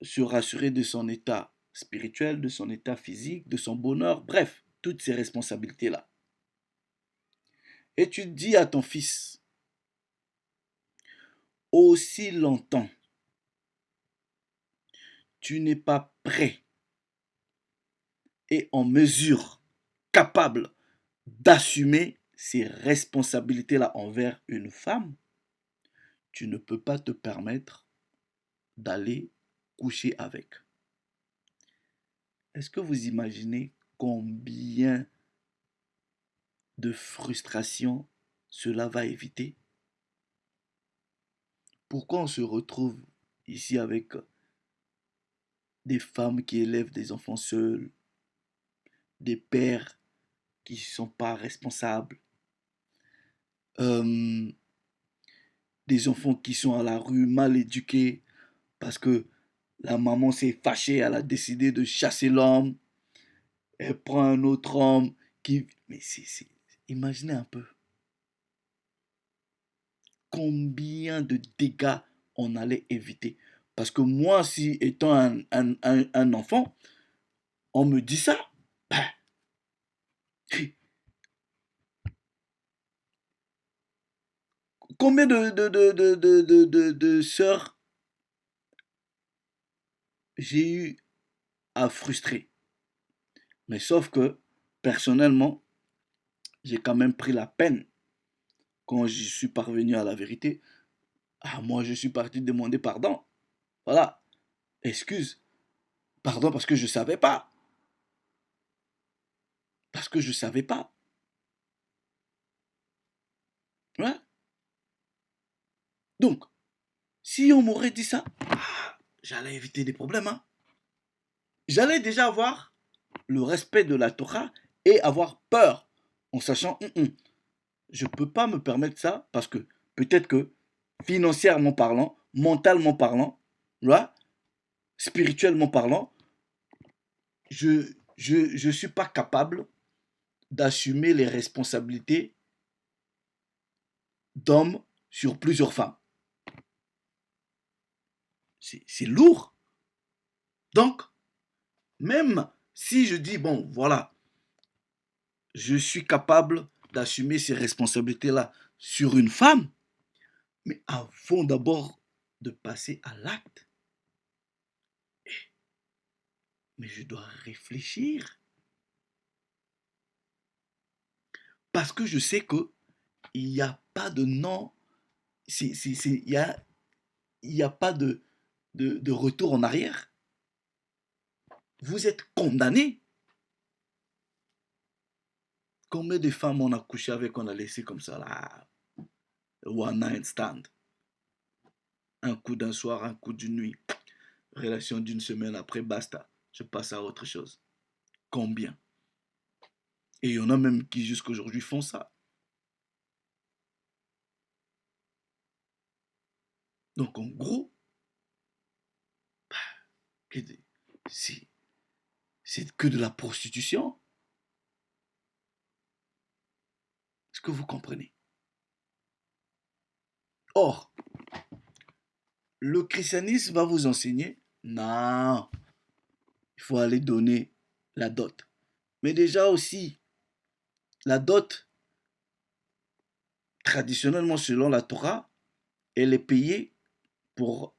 A: se rassurer de son état spirituel, de son état physique, de son bonheur, bref, toutes ces responsabilités-là. Et tu dis à ton fils, aussi longtemps tu n'es pas prêt et en mesure, capable d'assumer ces responsabilités-là envers une femme, tu ne peux pas te permettre d'aller coucher avec. Est-ce que vous imaginez combien de frustration cela va éviter? Pourquoi on se retrouve ici avec des femmes qui élèvent des enfants seuls, des pères qui ne sont pas responsables, euh, des enfants qui sont à la rue mal éduqués parce que la maman s'est fâchée, elle a décidé de chasser l'homme, elle prend un autre homme qui... Mais imaginez un peu combien de dégâts on allait éviter. Parce que moi, si étant un enfant, on me dit ça, ben, combien de sœurs j'ai eu à frustrer. Mais sauf que, personnellement, j'ai quand même pris la peine quand je suis parvenu à la vérité. Ah, moi, je suis parti demander pardon. Voilà. Excuse. Pardon parce que je savais pas. Parce que je savais pas. Ouais. Donc, si on m'aurait dit ça, j'allais éviter des problèmes. Hein. J'allais déjà avoir le respect de la Torah et avoir peur en sachant, je ne peux pas me permettre ça parce que peut-être que financièrement parlant, mentalement parlant, là, spirituellement parlant, je suis pas capable d'assumer les responsabilités d'homme sur plusieurs femmes. C'est lourd. Donc, même si je dis, bon, voilà, je suis capable d'assumer ces responsabilités-là sur une femme, mais avant d'abord de passer à l'acte, mais je dois réfléchir. Parce que je sais que il n'y a pas de non, il y a pas de retour en arrière. Vous êtes condamné. Combien de femmes on a couché avec, on a laissé comme ça là, one night stand. Un coup d'un soir, un coup d'une nuit. Relation d'une semaine après, basta. Je passe à autre chose. Combien? Et il y en a même qui jusqu'à aujourd'hui font ça. Donc en gros, c'est que de la prostitution. Est-ce que vous comprenez? Or, le christianisme va vous enseigner, non, il faut aller donner la dot. Mais déjà aussi, la dot, traditionnellement selon la Torah, elle est payée pour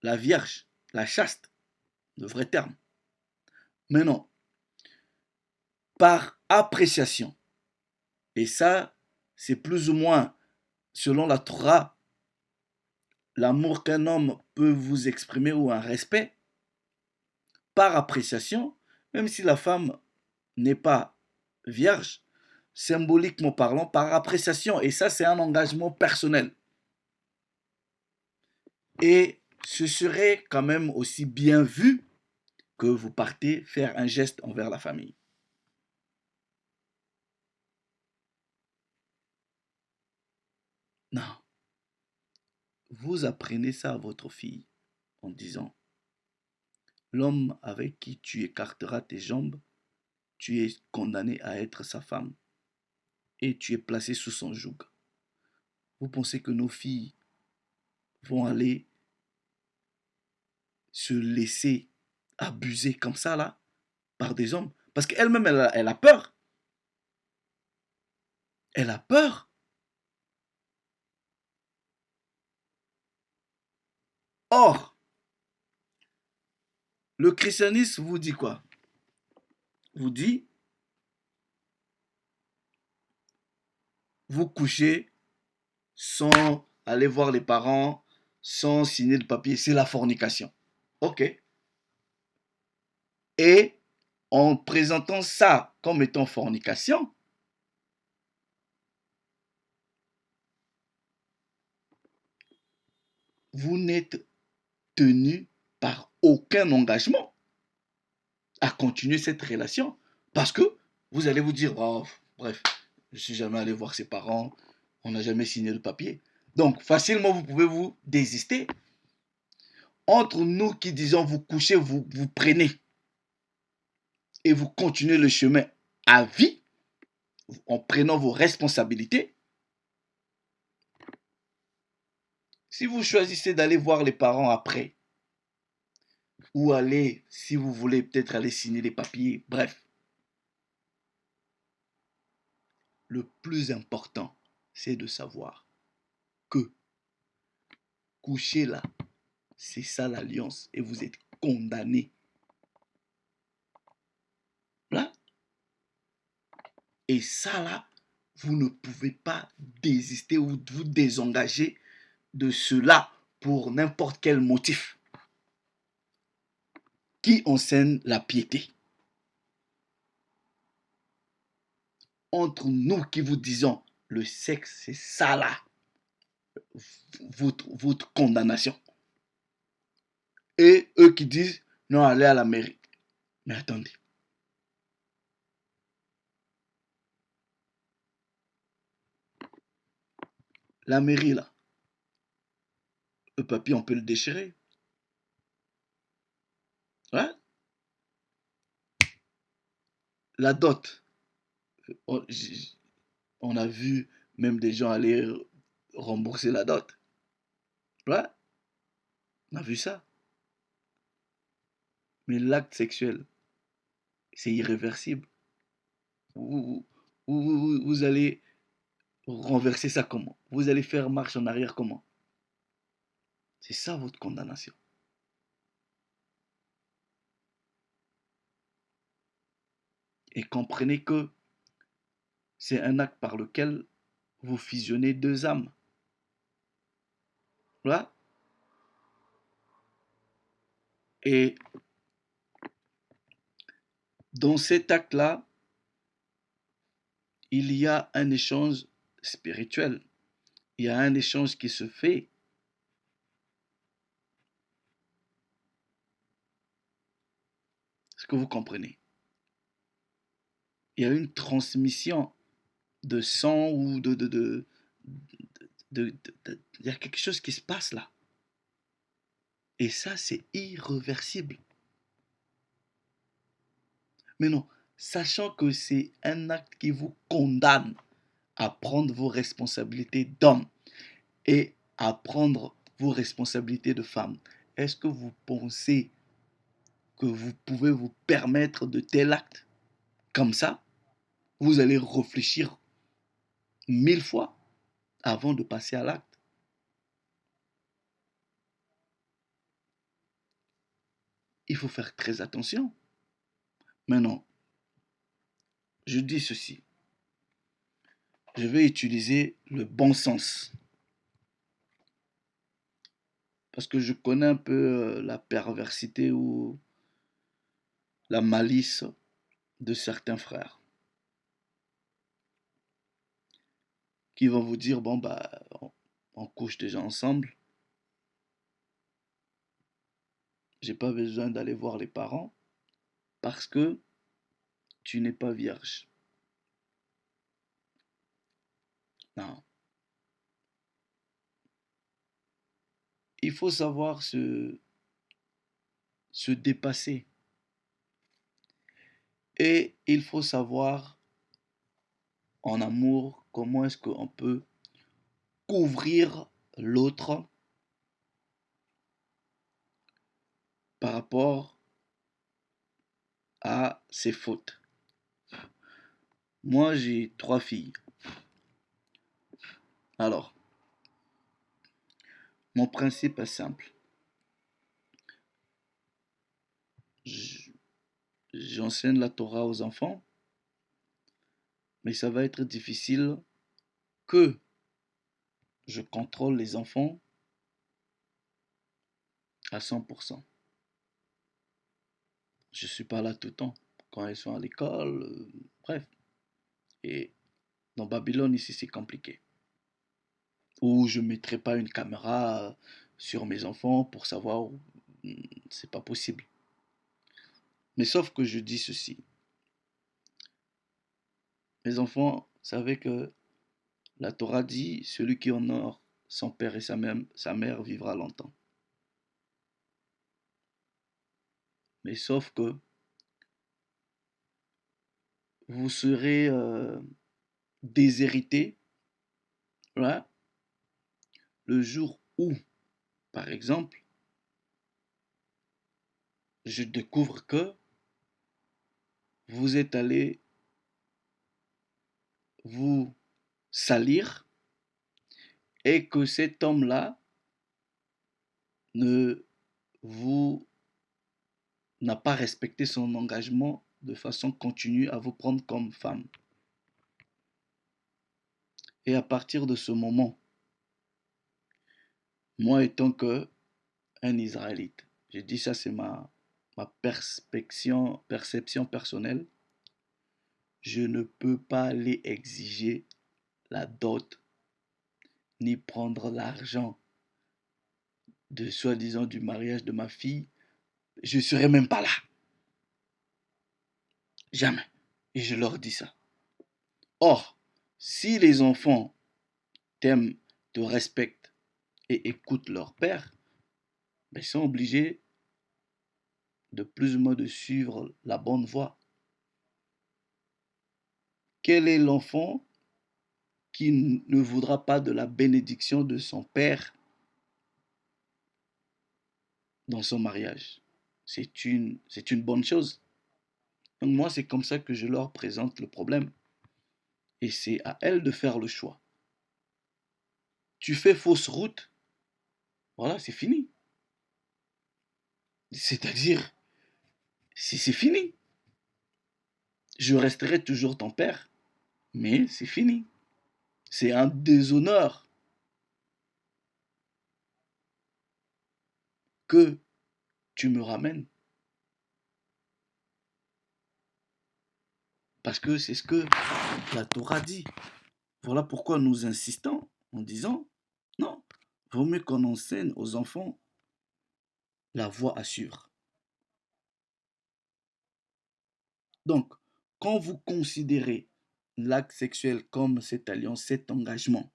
A: la vierge, la chaste, le vrai terme. Mais non, par appréciation. Et ça, c'est plus ou moins, selon la Torah, l'amour qu'un homme peut vous exprimer ou un respect, par appréciation, même si la femme n'est pas vierge, symboliquement parlant, par appréciation. Et ça, c'est un engagement personnel. Et ce serait quand même aussi bien vu que vous partez faire un geste envers la famille. Non, vous apprenez ça à votre fille en disant, l'homme avec qui tu écarteras tes jambes, tu es condamné à être sa femme et tu es placé sous son joug. Vous pensez que nos filles vont aller se laisser abuser comme ça là par des hommes? Parce qu'elle-même, elle a peur. Elle a peur. Or, le christianisme vous dit quoi? Vous dit, vous couchez sans aller voir les parents, sans signer le papier, c'est la fornication. Ok. Et en présentant ça comme étant fornication, vous n'êtes tenu par aucun engagement à continuer cette relation. Parce que vous allez vous dire, oh, bref, je ne suis jamais allé voir ses parents, on n'a jamais signé le papier. Donc, facilement, vous pouvez vous désister. Entre nous qui disons vous couchez, vous prenez et vous continuez le chemin à vie en prenant vos responsabilités. Si vous choisissez d'aller voir les parents après, ou aller, si vous voulez, peut-être aller signer les papiers, bref, le plus important, c'est de savoir que coucher là, c'est ça l'alliance et vous êtes condamné Et ça, là, vous ne pouvez pas désister ou vous désengager de cela pour n'importe quel motif qui enseigne la piété. Entre nous qui vous disons, le sexe, c'est ça là, votre condamnation. Et eux qui disent, non, allez à la mairie. Mais attendez. La mairie, là, le papier, on peut le déchirer. Ouais? La dot, on, on a vu même des gens aller rembourser la dot. Ouais? On a vu ça. Mais l'acte sexuel, c'est irréversible. Vous, vous allez renverser ça comment? Vous allez faire marche en arrière comment? C'est ça votre condamnation. Et comprenez que c'est un acte par lequel vous fusionnez deux âmes. Voilà. Et dans cet acte-là, il y a un échange spirituel. Il y a un échange qui se fait. Est-ce que vous comprenez? Il y a une transmission de sang ou il y a quelque chose qui se passe là. Et ça, c'est irréversible. Mais non, sachant que c'est un acte qui vous condamne à prendre vos responsabilités d'homme et à prendre vos responsabilités de femme, est-ce que vous pensez que vous pouvez vous permettre de tels actes comme ça? Vous allez réfléchir 1000 fois avant de passer à l'acte. Il faut faire très attention. Maintenant, je dis ceci. Je vais utiliser le bon sens. Parce que je connais un peu la perversité ou la malice de certains frères qui vont vous dire, bon, bah, on couche déjà ensemble. J'ai pas besoin d'aller voir les parents parce que tu n'es pas vierge. Non. Il faut savoir se dépasser. Et il faut savoir en amour comment est-ce qu'on peut couvrir l'autre par rapport à ses fautes. Moi, j'ai 3 filles. Alors, mon principe est simple. J'enseigne la Torah aux enfants, mais ça va être difficile que je contrôle les enfants à 100%. Je ne suis pas là tout le temps. Quand ils sont à l'école, bref. Et dans Babylone, ici, c'est compliqué. Ou je ne mettrai pas une caméra sur mes enfants pour savoir, c'est pas possible. Mais sauf que je dis ceci. Mes enfants, savez que la Torah dit, celui qui honore son père et sa mère vivra longtemps. Mais sauf que vous serez déshérité, voilà, le jour où, par exemple, je découvre que vous êtes allé vous salir et que cet homme-là ne vous n'a pas respecté son engagement de façon continue à vous prendre comme femme. Et à partir de ce moment, moi étant que un Israélite, je dis ça, c'est ma perception personnelle, je ne peux pas aller exiger la dot ni prendre l'argent de soi-disant du mariage de ma fille. Je ne serai même pas là. Jamais. Et je leur dis ça. Or, si les enfants t'aiment, te respectent et écoutent leur père, ben, ils sont obligés de plus ou moins de suivre la bonne voie. Quel est l'enfant qui ne voudra pas de la bénédiction de son père dans son mariage? C'est une bonne chose. Donc moi, c'est comme ça que je leur présente le problème. Et c'est à elles de faire le choix. Tu fais fausse route, voilà, c'est fini. C'est-à-dire, c'est fini. Je resterai toujours ton père, mais c'est fini. C'est un déshonneur que tu me ramènes. Parce que c'est ce que la Torah dit. Voilà pourquoi nous insistons en disant, non, vaut mieux qu'on enseigne aux enfants la voie à suivre. Donc, quand vous considérez l'acte sexuel comme cette alliance, cet engagement,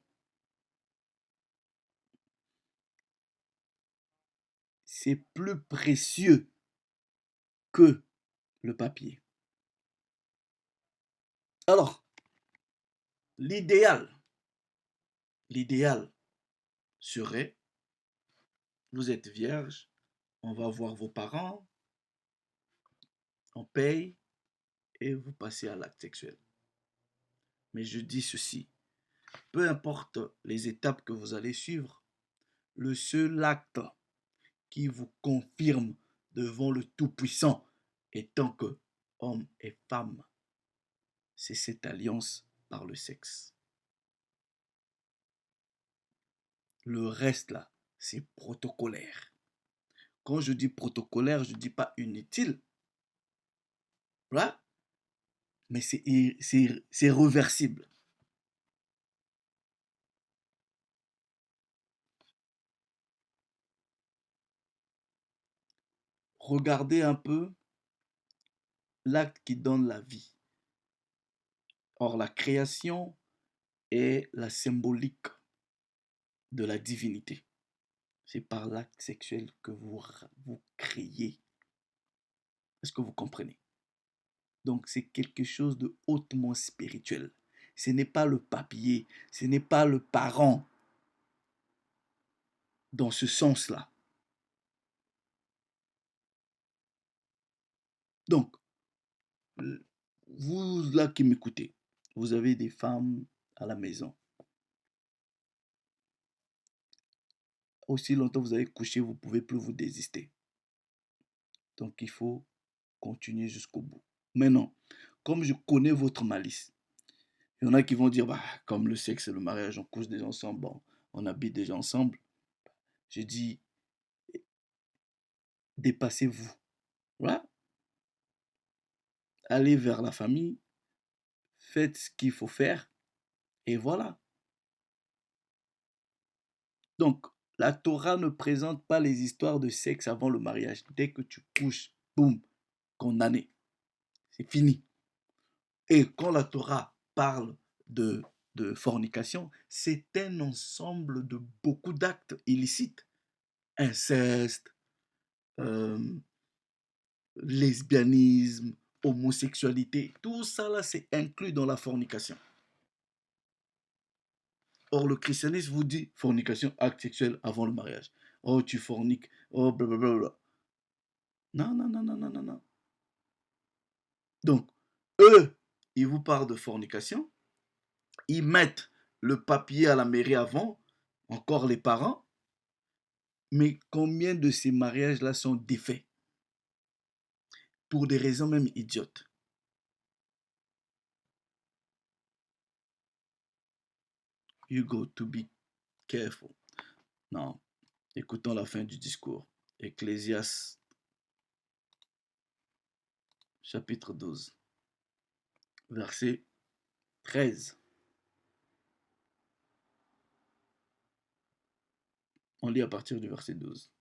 A: c'est plus précieux que le papier. Alors, l'idéal, l'idéal serait, vous êtes vierge, on va voir vos parents, on paye et vous passez à l'acte sexuel. Mais je dis ceci, peu importe les étapes que vous allez suivre, le seul acte qui vous confirme devant le Tout-Puissant étant que homme et femme, c'est cette alliance par le sexe. Le reste là, c'est protocolaire. Quand je dis protocolaire, je ne dis pas inutile, voilà, mais c'est réversible. Regardez un peu l'acte qui donne la vie. Or, la création est la symbolique de la divinité. C'est par l'acte sexuel que vous créez. Est-ce que vous comprenez? Donc, c'est quelque chose de hautement spirituel. Ce n'est pas le papier, ce n'est pas le parent dans ce sens-là. Donc, vous là qui m'écoutez, vous avez des femmes à la maison. Aussi longtemps que vous avez couché, vous ne pouvez plus vous désister. Donc, il faut continuer jusqu'au bout. Maintenant, comme je connais votre malice, il y en a qui vont dire, bah, comme le sexe et le mariage, on couche déjà ensemble, bon, on habite déjà ensemble. Je dis, dépassez-vous. Voilà. Allez vers la famille, faites ce qu'il faut faire, et voilà. Donc, la Torah ne présente pas les histoires de sexe avant le mariage. Dès que tu couches, boum, condamné. C'est fini. Et quand la Torah parle de, de fornication, c'est un ensemble de beaucoup d'actes illicites. Inceste, euh, lesbianisme, homosexualité, tout ça là, c'est inclus dans la fornication. Or, le christianisme vous dit fornication, acte sexuel avant le mariage. Oh, tu forniques, oh, blablabla. Non, non, non, non, non, non, non. Donc, eux, ils vous parlent de fornication, ils mettent le papier à la mairie avant, encore les parents, mais combien de ces mariages-là sont défaits pour des raisons même idiotes? You got to be careful. Non, écoutons la fin du discours. Ecclésiaste, chapitre 12, verset 13. On lit à partir du verset 12.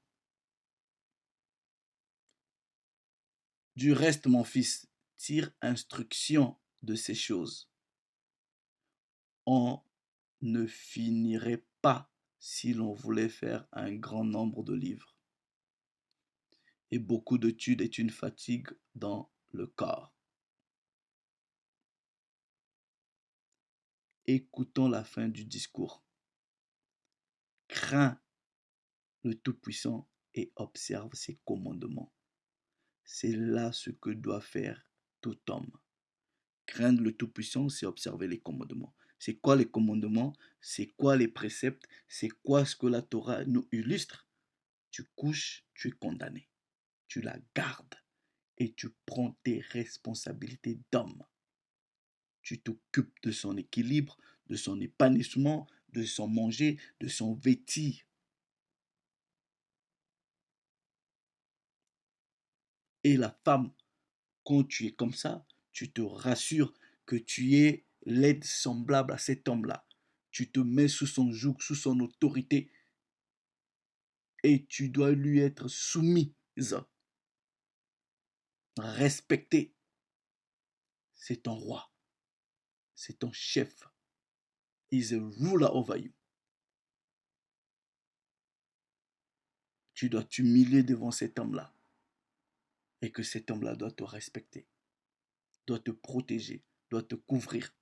A: Du reste, mon fils, tire instruction de ces choses. On ne finirait pas si l'on voulait faire un grand nombre de livres. Et beaucoup d'études est une fatigue dans le corps. Écoutons la fin du discours. Crains le Tout-Puissant et observe ses commandements. C'est là ce que doit faire tout homme. Craindre le Tout-Puissant, c'est observer les commandements. C'est quoi les commandements? C'est quoi les préceptes? C'est quoi ce que la Torah nous illustre? Tu couches, tu es condamné. Tu la gardes et tu prends tes responsabilités d'homme. Tu t'occupes de son équilibre, de son épanouissement, de son manger, de son vêtir. Et la femme, quand tu es comme ça, tu te rassures que tu es l'aide semblable à cet homme-là. Tu te mets sous son joug, sous son autorité et tu dois lui être soumise, respecté. C'est ton roi, c'est ton chef. He's a ruler over you. Tu dois t'humilier devant cet homme-là et que cet homme-là doit te respecter, doit te protéger, doit te couvrir.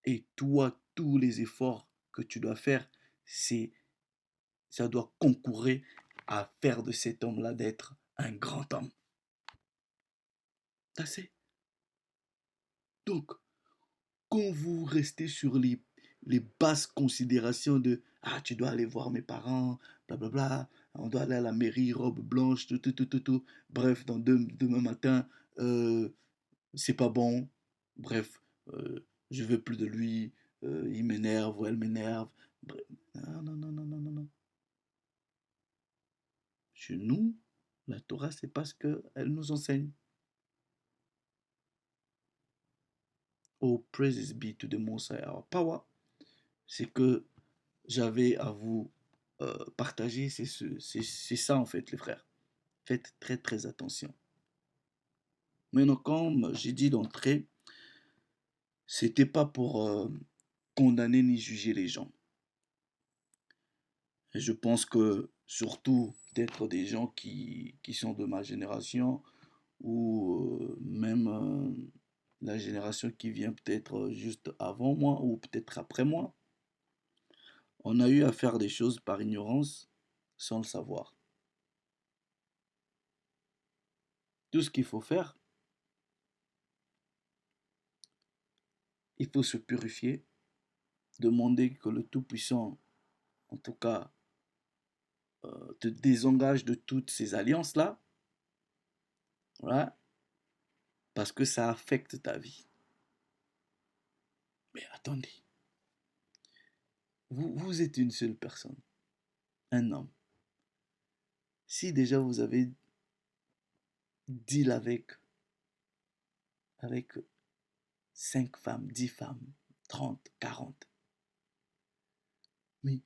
A: Et toi, tous les efforts que tu dois faire, ça doit concourir à faire de cet homme-là d'être un grand homme. That's it. Donc, quand vous restez sur les basses considérations de ah, tu dois aller voir mes parents, blablabla, on doit aller à la mairie, robe blanche, tout. Bref, demain matin, c'est pas bon. Bref, je veux plus de lui, il m'énerve ou elle m'énerve. Bref, non. Chez nous, la Torah, c'est parce qu'elle nous enseigne. Oh, praises be to the Most High, our power. C'est que j'avais à vous partager, c'est ça en fait, les frères. Faites très très attention. Maintenant, comme j'ai dit d'entrée, c'était pas pour condamner ni juger les gens. Et je pense que surtout peut-être des gens qui sont de ma génération ou même la génération qui vient peut-être juste avant moi ou peut-être après moi, on a eu à faire des choses par ignorance sans le savoir. Tout ce qu'il faut faire, il faut se purifier, demander que le Tout-Puissant, en tout cas, te désengage de toutes ces alliances-là, voilà, parce que ça affecte ta vie. Mais attendez, vous êtes une seule personne, un homme. Si déjà vous avez deal avec 5 femmes, 10 femmes, 30, 40, mais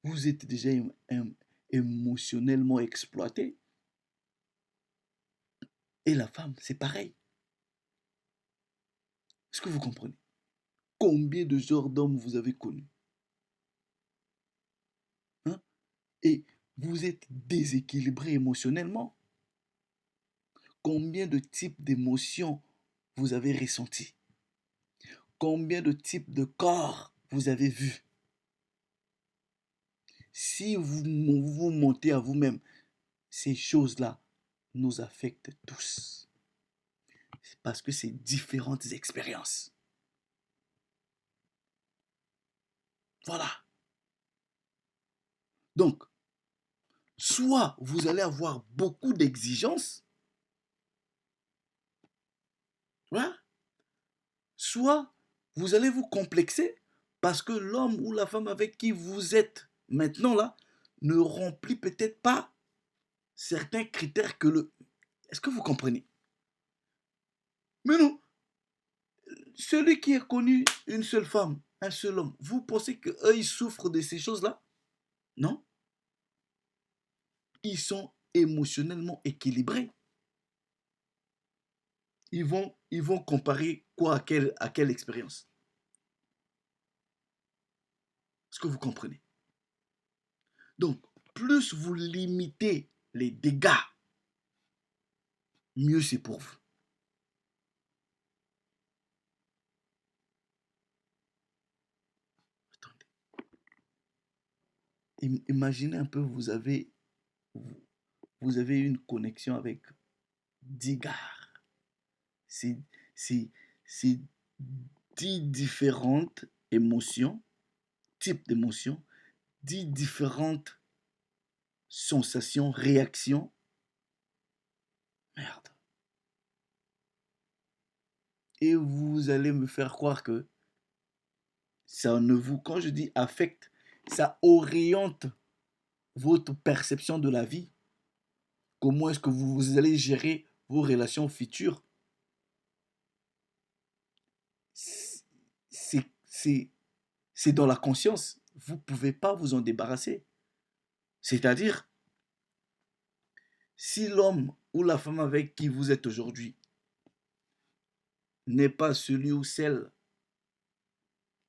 A: vous êtes déjà émotionnellement exploité. Et la femme, c'est pareil. Est-ce que vous comprenez? Combien de genres d'hommes vous avez connus, hein? Et vous êtes déséquilibré émotionnellement. Combien de types d'émotions vous avez ressentis? Combien de types de corps vous avez vus? Si vous montez à vous-même, ces choses-là nous affectent tous. Parce que c'est différentes expériences. Voilà. Donc, soit vous allez avoir beaucoup d'exigences, voilà, soit Vous allez vous complexer parce que l'homme ou la femme avec qui vous êtes maintenant là ne remplit peut-être pas certains critères que le... Est-ce que vous comprenez? Mais non, celui qui a connu une seule femme, un seul homme, vous pensez qu'eux, ils souffrent de ces choses-là? Non, ils sont émotionnellement équilibrés. Ils vont comparer quoi à quelle expérience? Est-ce que vous comprenez? Donc, plus vous limitez les dégâts, mieux c'est pour vous. Attendez. Imaginez un peu, vous avez une connexion avec 10 gars. C'est, c'est, c'est 10 différentes émotions, types d'émotions, 10 différentes sensations, réactions. Merde. Et vous allez me faire croire que ça ne vous, quand je dis affecte, ça oriente votre perception de la vie. Comment est-ce que vous allez gérer vos relations futures? C'est c'est dans la conscience. Vous ne pouvez pas vous en débarrasser. C'est-à-dire, si l'homme ou la femme avec qui vous êtes aujourd'hui n'est pas celui ou celle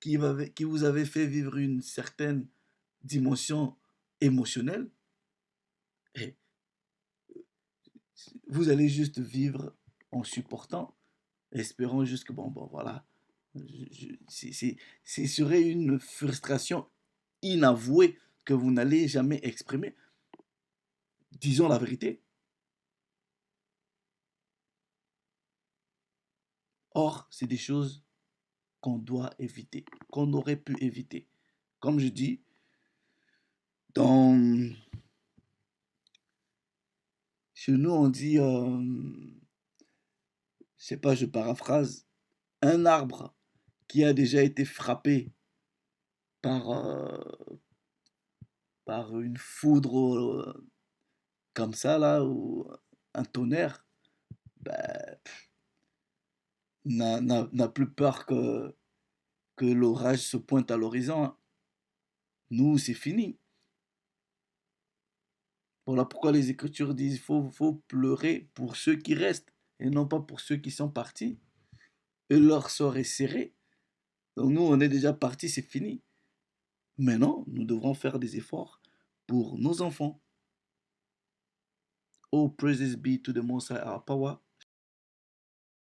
A: qui vous avait fait vivre une certaine dimension émotionnelle, eh, vous allez juste vivre en supportant, espérant juste que, bon, voilà, ce serait une frustration inavouée que vous n'allez jamais exprimer. Disons la vérité. Or, c'est des choses qu'on doit éviter, qu'on aurait pu éviter. Comme je dis, dans... chez nous, on dit, je sais pas, je paraphrase, un arbre qui a déjà été frappé par, par une foudre comme ça, là, ou un tonnerre, ben, n'a plus peur que l'orage se pointe à l'horizon, hein. Nous, c'est fini. Voilà pourquoi les Écritures disent faut pleurer pour ceux qui restent et non pas pour ceux qui sont partis. Et leur sort est serré. Donc nous, on est déjà partis, c'est fini. Maintenant, nous devrons faire des efforts pour nos enfants. Oh, praises be to the Most High, our power.